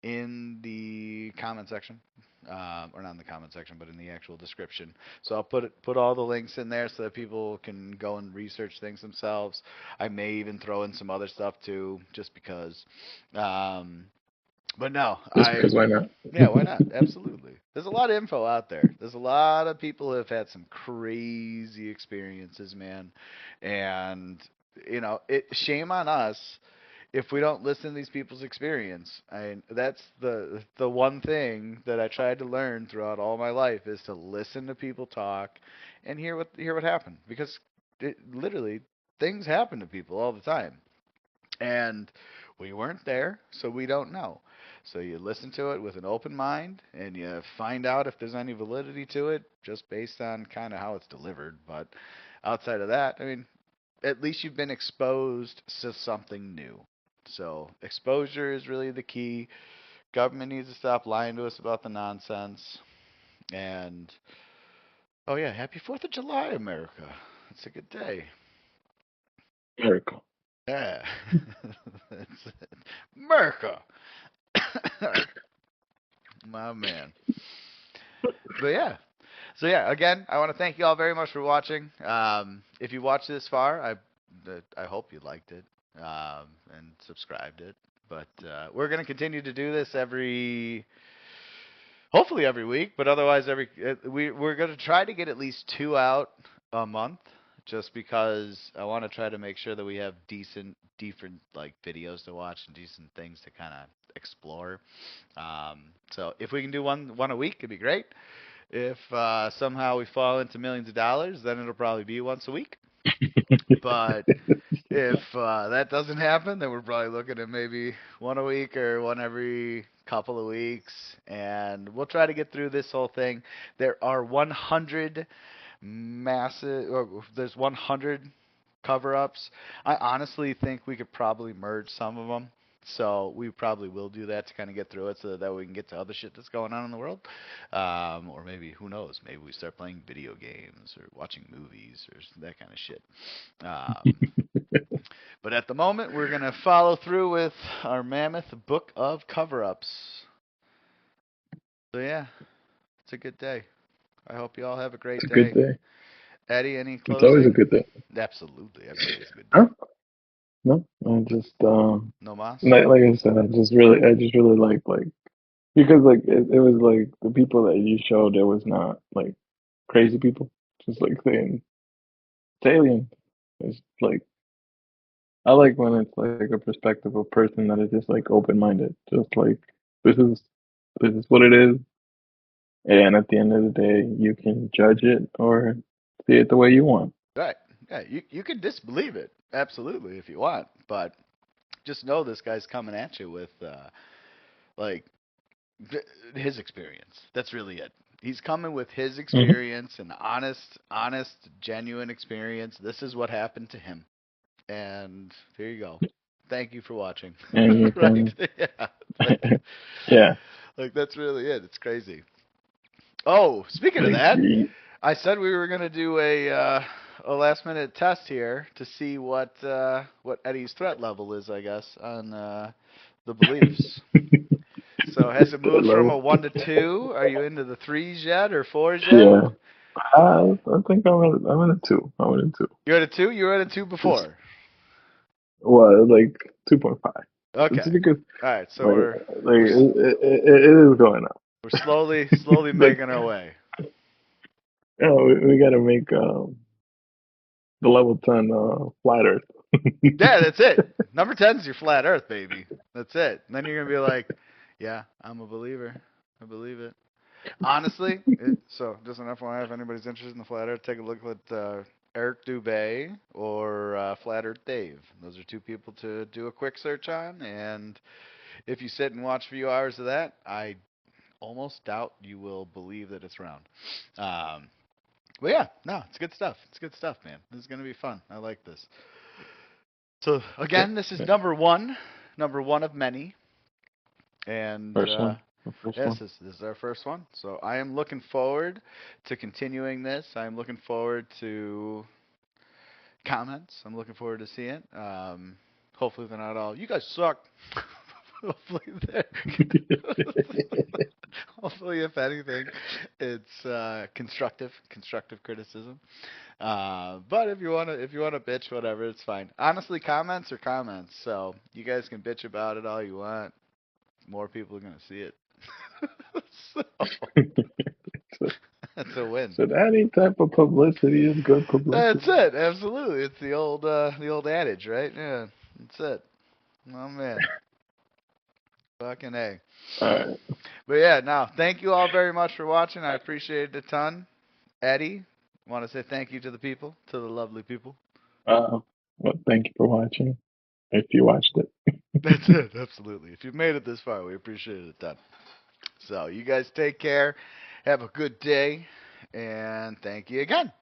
in the comment section. Or not in the comment section, but in the actual description. So I'll put all the links in there so that people can go and research things themselves. I may even throw in some other stuff too, just because. But no, because why not? Yeah, why not? Absolutely. There's a lot of info out there. There's a lot of people who have had some crazy experiences, man. And shame on us if we don't listen to these people's experience. That's the one thing that I tried to learn throughout all my life, is to listen to people talk and hear what happened, because literally things happen to people all the time, and we weren't there, so we don't know. So you listen to it with an open mind, and you find out if there's any validity to it, just based on kind of how it's delivered. But outside of that, I mean, at least you've been exposed to something new. So exposure is really the key. Government needs to stop lying to us about the nonsense. And, oh yeah, happy 4th of July, America. It's a good day. America. Yeah. That's it. America. My man. But yeah. So yeah, again, I want to thank you all very much for watching. If you watched this far, I hope you liked it and subscribed it. But we're going to continue to do this hopefully every week, but otherwise we're going to try to get at least 2 out a month, just because I want to try to make sure that we have different like videos to watch and decent things to kind of explore. So if we can do one a week, it'd be great. If somehow we fall into millions of dollars, then it'll probably be once a week. But if that doesn't happen, then we're probably looking at maybe one a week or one every couple of weeks. And we'll try to get through this whole thing. There are 100 there's 100 cover-ups. I honestly think we could probably merge some of them. So we probably will do that to kind of get through it so that we can get to other shit that's going on in the world. Or maybe, who knows, maybe we start playing video games or watching movies or that kind of shit. But at the moment, we're going to follow through with our Mammoth Book of Cover-Ups. So yeah, it's a good day. I hope you all have a great day. It's a good day. Eddie, any closing? It's always a good day. Absolutely, every day is a good day. Huh? No, I just No mas? like I said, I just really like because like it was like the people that you showed, there was not like crazy people, just like saying it's alien. It's like I like when it's like a perspective of a person that is just like open minded, just like this is what it is, and at the end of the day, you can judge it or see it the way you want. Right. Yeah, you can disbelieve it, absolutely, if you want, but just know this guy's coming at you with like his experience. That's really it. He's coming with his experience, an honest, genuine experience. This is what happened to him, and there you go. Thank you for watching. And you can, right? yeah. Like that's really it. It's crazy. Oh, speaking of that, I said we were gonna do a last-minute test here to see what Eddie's threat level is, I guess, on the beliefs. So has it moved from a 1 to 2? Are you into the 3s yet or 4s yet? Yeah. I think I'm in a 2. I'm in a 2. You're at a 2? You were at a 2 before? Well, like 2.5. Okay. It's because, all right, so it is going up. We're slowly making our way. Yeah, we got to make the level 10 flat Earth. Yeah, that's it. Number 10 is your flat Earth, baby. That's it. And then you're gonna be like, yeah, I'm a believer. I believe it. Honestly, so just an FYI, if anybody's interested in the flat Earth, take a look at Eric Dubé or Flat Earth Dave. Those are two people to do a quick search on, and if you sit and watch a few hours of that, I almost doubt you will believe that it's round. But yeah, no, it's good stuff. It's good stuff, man. This is going to be fun. I like this. So again, this is number one of many. And First one. Yes, this is our first one. So I am looking forward to continuing this. I am looking forward to comments. I'm looking forward to seeing it. Hopefully they're not all, you guys suck. Hopefully, if anything, it's constructive criticism. But if you wanna bitch, whatever, it's fine. Honestly, comments are comments, so you guys can bitch about it all you want. More people are gonna see it. So, that's a win. So any type of publicity is good publicity. That's it. Absolutely, it's the old adage, right? Yeah, that's it. Oh man. Fucking A. All right. But yeah, now, thank you all very much for watching. I appreciate it a ton. Eddie, want to say thank you to the people, to the lovely people. Well, thank you for watching. If you watched it. That's it, absolutely. If you've made it this far, we appreciate it a ton. So, you guys take care. Have a good day. And thank you again.